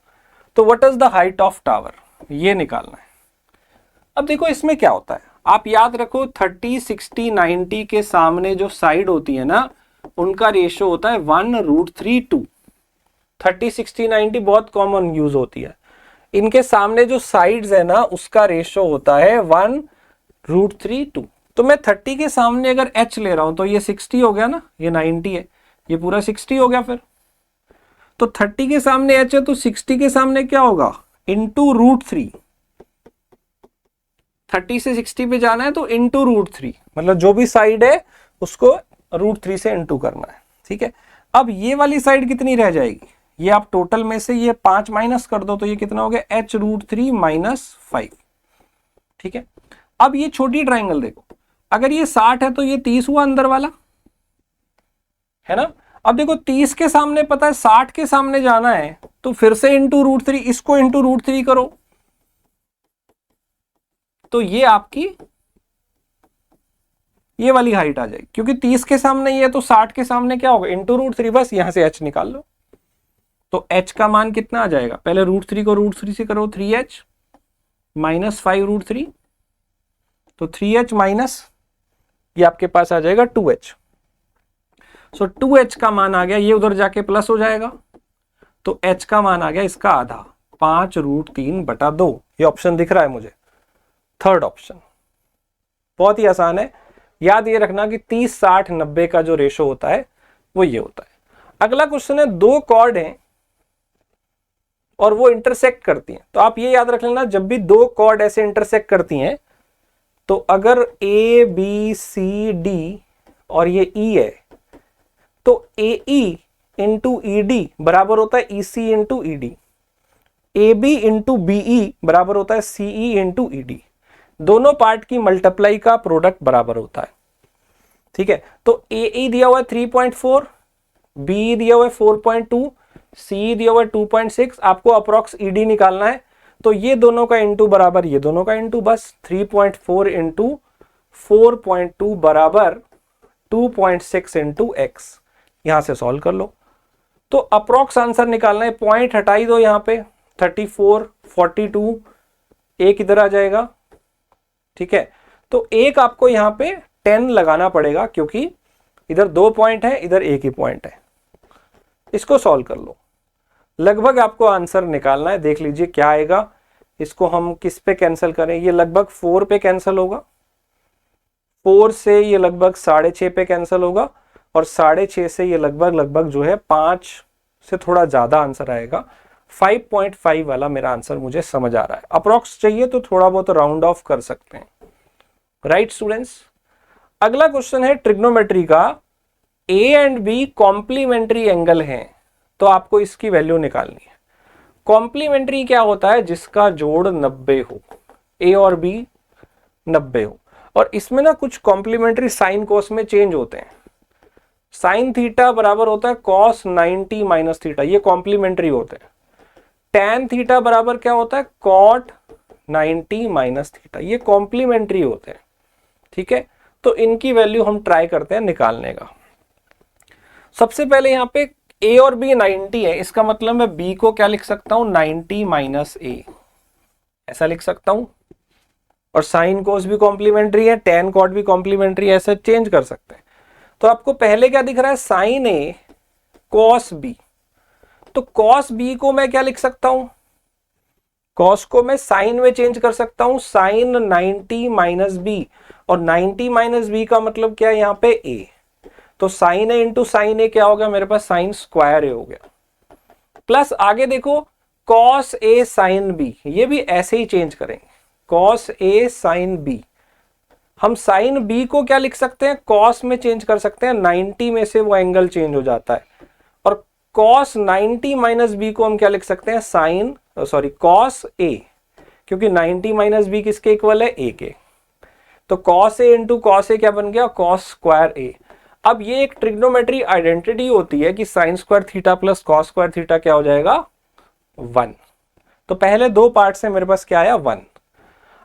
तो what is the height of tower, ये निकालना है। अब देखो इसमें क्या होता है, आप याद रखो 30, 60, 90 के सामने जो साइड होती है ना, उनका रेशियो होता है 1√3:2। 30, 60, 90 बहुत कॉमन यूज होती है। इनके सामने जो साइड्स है ना, उसका रेशियो होता है 1√3:2। तो मैं 30 के सामने अगर h ले रहा हूं तो ये 60 हो गया ना, ये 90 है, ये पूरा 60 हो गया। फिर तो 30 के सामने h है तो 60 के सामने क्या होगा, इंटू √3। 30 से 60 पे जाना है तो इंटू √3, मतलब जो भी साइड है उसको √3 से इंटू करना है। ठीक है, अब ये वाली साइड कितनी रह जाएगी, ये आप टोटल में से ये 5 माइनस कर दो तो ये कितना हो गया h√3 - 5। ठीक है, अब ये छोटी ट्राइंगल देखो, अगर ये 60 है तो ये 30 हुआ अंदर वाला, है ना। अब देखो 30 के सामने पता है 60 के सामने जाना है, तो फिर से इंटू √3, इसको इंटू √3 करो, तो ये आपकी ये वाली हाइट आ जाएगी, क्योंकि 30 के सामने ये है तो 60 के सामने क्या होगा इंटू √3, बस यहां से h निकाल लो। तो h का मान कितना आ जाएगा, पहले √3 को √3 से करो, 3h - 5√3, तो 3h माइनस ये आपके पास आ जाएगा 2h। सो 2h का मान आ गया, ये उधर जाके प्लस हो जाएगा, तो h का मान आ गया इसका आधा, 5√3/2। ये ऑप्शन दिख रहा है मुझे, थर्ड ऑप्शन। बहुत ही आसान है, याद ये रखना कि 30, 60, 90 का जो रेशो होता है वो ये होता है। अगला क्वेश्चन है, दो कॉर्ड हैं और वो इंटरसेक्ट करती हैं, तो आप ये याद रख लेना, जब भी दो कॉर्ड ऐसे इंटरसेक्ट करती हैं तो अगर A B C D और ये E है तो AE इंटू ED बराबर होता है EC into ED, AB into BE बराबर होता है CE इंटू ED। दोनों पार्ट की मल्टीप्लाई का प्रोडक्ट बराबर होता है। ठीक है, तो AE दिया हुआ है 3.4, BE दिया हुआ है 4.2, CE दिया हुआ है 2.6, आपको अप्रॉक्स ED निकालना है, तो ये दोनों का इंटू बराबर ये दोनों का इंटू, बस 3.4 इंटू 4.2 बराबर 2.6 इंटू x, यहां से सॉल्व कर लो। तो अप्रॉक्स आंसर निकालना है, पॉइंट हटाई दो यहां पे, 34, 42, एक इधर आ जाएगा। ठीक है, तो एक आपको यहां पे 10 लगाना पड़ेगा, क्योंकि इधर 2 पॉइंट है, इधर एक ही पॉइंट है। इसको सॉल्व कर लो, लगभग आपको आंसर निकालना है, देख लीजिए क्या आएगा। इसको हम किस पे कैंसिल करें, ये लगभग 4 पे कैंसिल होगा, 4 से ये लगभग 6.5 पे कैंसिल होगा, और 6.5 से ये लगभग जो है 5 से थोड़ा ज्यादा आंसर आएगा। 5.5 वाला मेरा आंसर मुझे समझ आ रहा है। अप्रॉक्स चाहिए तो थोड़ा बहुत राउंड ऑफ कर सकते हैं। राइट स्टूडेंट्स, अगला क्वेश्चन है ट्रिग्नोमेट्री का, A and B complementary angle हैं, तो आपको इसकी वैल्यू निकालनी है। कॉम्प्लीमेंट्री क्या होता है, जिसका जोड़ 90 हो, A और B 90 हो, और इसमें ना कुछ कॉम्प्लीमेंट्री साइन कोस में चेंज होते हैं। साइन थीटा बराबर होता है cos 90 माइनस थीटा, ये कॉम्प्लीमेंट्री होते हैं। tan थीटा बराबर क्या होता है, cot 90 माइनस थीटा, ये कॉम्प्लीमेंट्री होते हैं। ठीक है, तो इनकी वैल्यू हम ट्राई करते हैं निकालने का। सबसे पहले यहाँ पे A और B 90 है, इसका मतलब मैं B को क्या लिख सकता हूं, 90 माइनस A, ऐसा लिख सकता हूं। और साइन कोस भी कॉम्प्लीमेंट्री है, tan कॉट भी कॉम्प्लीमेंट्री है, ऐसे चेंज कर सकते हैं। तो आपको पहले क्या दिख रहा है, साइन A cos B, तो cos B को मैं क्या लिख सकता हूं, कॉस को मैं साइन में चेंज कर सकता हूं, साइन 90 माइनस बी, और 90 माइनस बी का मतलब क्या है यहाँ पे ए, तो साइन ए इंटू साइन ए क्या हो गया मेरे पास, साइन स्क्वायर ए हो गया, प्लस आगे देखो कॉस ए साइन बी, ये भी ऐसे ही चेंज करेंगे, कॉस ए साइन बी, हम साइन बी को क्या लिख सकते हैं, कॉस में चेंज कर सकते हैं, 90 में से वो एंगल चेंज हो जाता है, और कॉस 90 माइनस बी को हम क्या लिख सकते हैं, साइन सॉरी कॉस ए, क्योंकि 90 माइनस बी किसके इक्वल है, ए के, तो cos A into cos A क्या बन गया, कॉस स्क्वायर ए। अब ये एक ट्रिग्नोमेट्री आइडेंटिटी होती है कि sine square theta plus cos square theta क्या हो जाएगा, 1। तो पहले दो पार्ट से मेरे पास क्या आया, 1।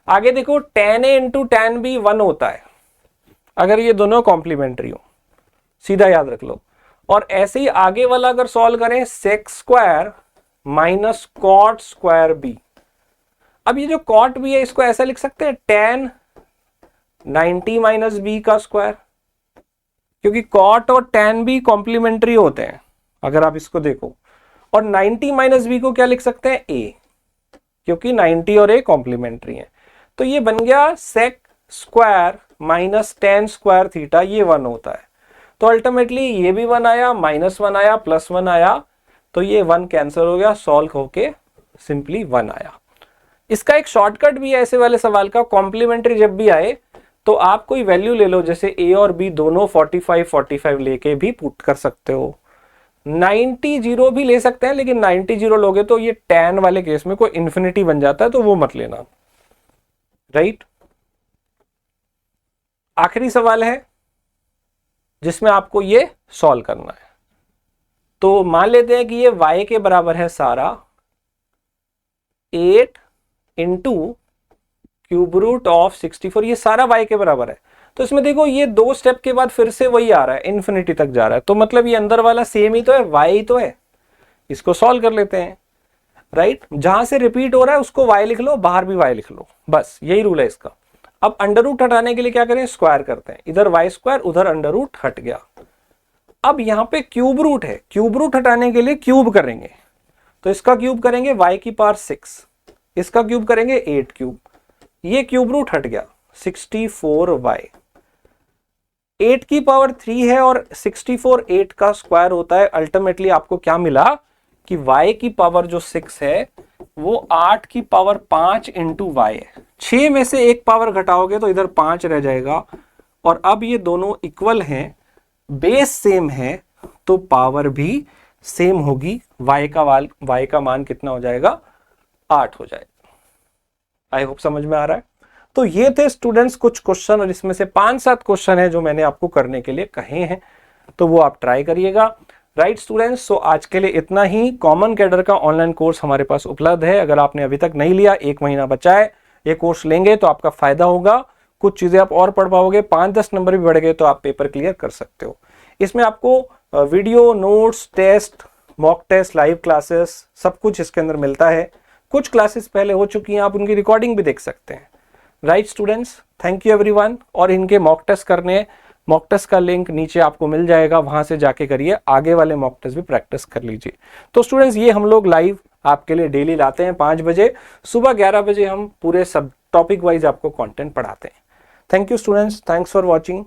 आगे देखो tan a into tan b 1 होता है अगर ये दोनों कॉम्प्लीमेंट्री हो, सीधा याद रख लो। और ऐसे ही आगे वाला अगर सॉल्व करें, sec square minus cot square B. अब ये जो कॉट बी है इसको ऐसा लिख सकते हैं tan 90 माइनस बी का स्क्वायर, क्योंकि कॉट और tan बी कॉम्प्लीमेंट्री होते हैं अगर आप इसको देखो, और 90 माइनस बी को क्या लिख सकते हैं, a, क्योंकि 90 और a कॉम्प्लीमेंट्री है। तो ये बन गया sec square minus tan square theta, ये 1 होता है। तो अल्टीमेटली ये भी 1 आया, -1 आया, +1 आया, तो ये 1 कैंसिल हो गया, सॉल्व होके सिंपली 1 आया। इसका एक शॉर्टकट भी है ऐसे वाले सवाल का, कॉम्प्लीमेंट्री जब भी आए तो आप कोई वैल्यू ले लो, जैसे a और b दोनों 45 लेके भी पुट कर सकते हो, 90 जीरो भी ले सकते हैं, लेकिन 90 जीरो लोगे तो ये tan वाले केस में कोई इंफिनिटी बन जाता है, तो वो मत लेना, राइट। आखिरी सवाल है जिसमें आपको ये सॉल्व करना है। तो मान लेते हैं कि ये y के बराबर है सारा 8 इंटू क्यूब रूट ऑफ 64, ये सारा y के बराबर है। तो इसमें देखो ये दो स्टेप के बाद फिर से वही आ रहा है, इन्फिनिटी तक जा रहा है, तो मतलब ये अंदर वाला सेम ही तो है, y ही तो है। इसको सॉल्व कर लेते हैं, राइट। जहां से रिपीट हो रहा है उसको y लिख लो, बाहर भी y लिख लो, बस यही रूल है इसका। अब अंडर रूट हटाने के लिए क्या करें, स्क्वायर करते हैं, इधर y स्क्वायर उधर अंडर रूट हट गया। अब यहाँ पे क्यूब रूट है, क्यूब रूट हटाने के लिए क्यूब करेंगे, तो इसका क्यूब करेंगे y की पावर 6, इसका क्यूब करेंगे 8 क्यूब, ये क्यूब रूट हट गया 64y, 8 की पावर 3 है और 64 8 का स्क्वायर होता है। अल्टीमेटली आपको क्या मिला कि y की पावर जो 6 है वो 8 की पावर 5 इंटू वाई है। 6 में से एक पावर घटाओगे तो इधर 5 रह जाएगा, और अब ये दोनों इक्वल हैं, बेस सेम है, तो पावर भी सेम होगी। y का मान कितना हो जाएगा, 8 हो जाएगा। आई होप समझ में आ रहा है। तो ये थे स्टूडेंट्स कुछ क्वेश्चन, और इसमें से 5-7 क्वेश्चन है जो मैंने आपको करने के लिए कहे हैं, तो वो आप ट्राई करिएगा, राइट स्टूडेंट्स। सो आज के लिए इतना ही। कॉमन कैडर का ऑनलाइन कोर्स हमारे पास उपलब्ध है, अगर आपने अभी तक नहीं लिया, 1 महीना बचा है, ये कोर्स लेंगे तो आपका फायदा होगा, कुछ चीजें आप और पढ़ पाओगे, 5-10 नंबर भी बढ़ गए तो आप पेपर क्लियर कर सकते हो। इसमें आपको video, notes, test, mock test, live classes, सब कुछ इसके अंदर मिलता है। कुछ क्लासेस पहले हो चुकी हैं, आप उनकी रिकॉर्डिंग भी देख सकते हैं, right students. Thank you everyone. और इनके मॉक टेस्ट करने, मॉक टेस्ट का लिंक नीचे आपको मिल जाएगा, वहां से जाके करिए, आगे वाले मॉक टेस्ट भी प्रैक्टिस कर लीजिए। तो स्टूडेंट्स ये हम लोग लाइव आपके लिए डेली लाते हैं 5 बजे, सुबह 11 बजे हम पूरे सब टॉपिक वाइज आपको कंटेंट पढ़ाते हैं। Thank you students, thanks for watching.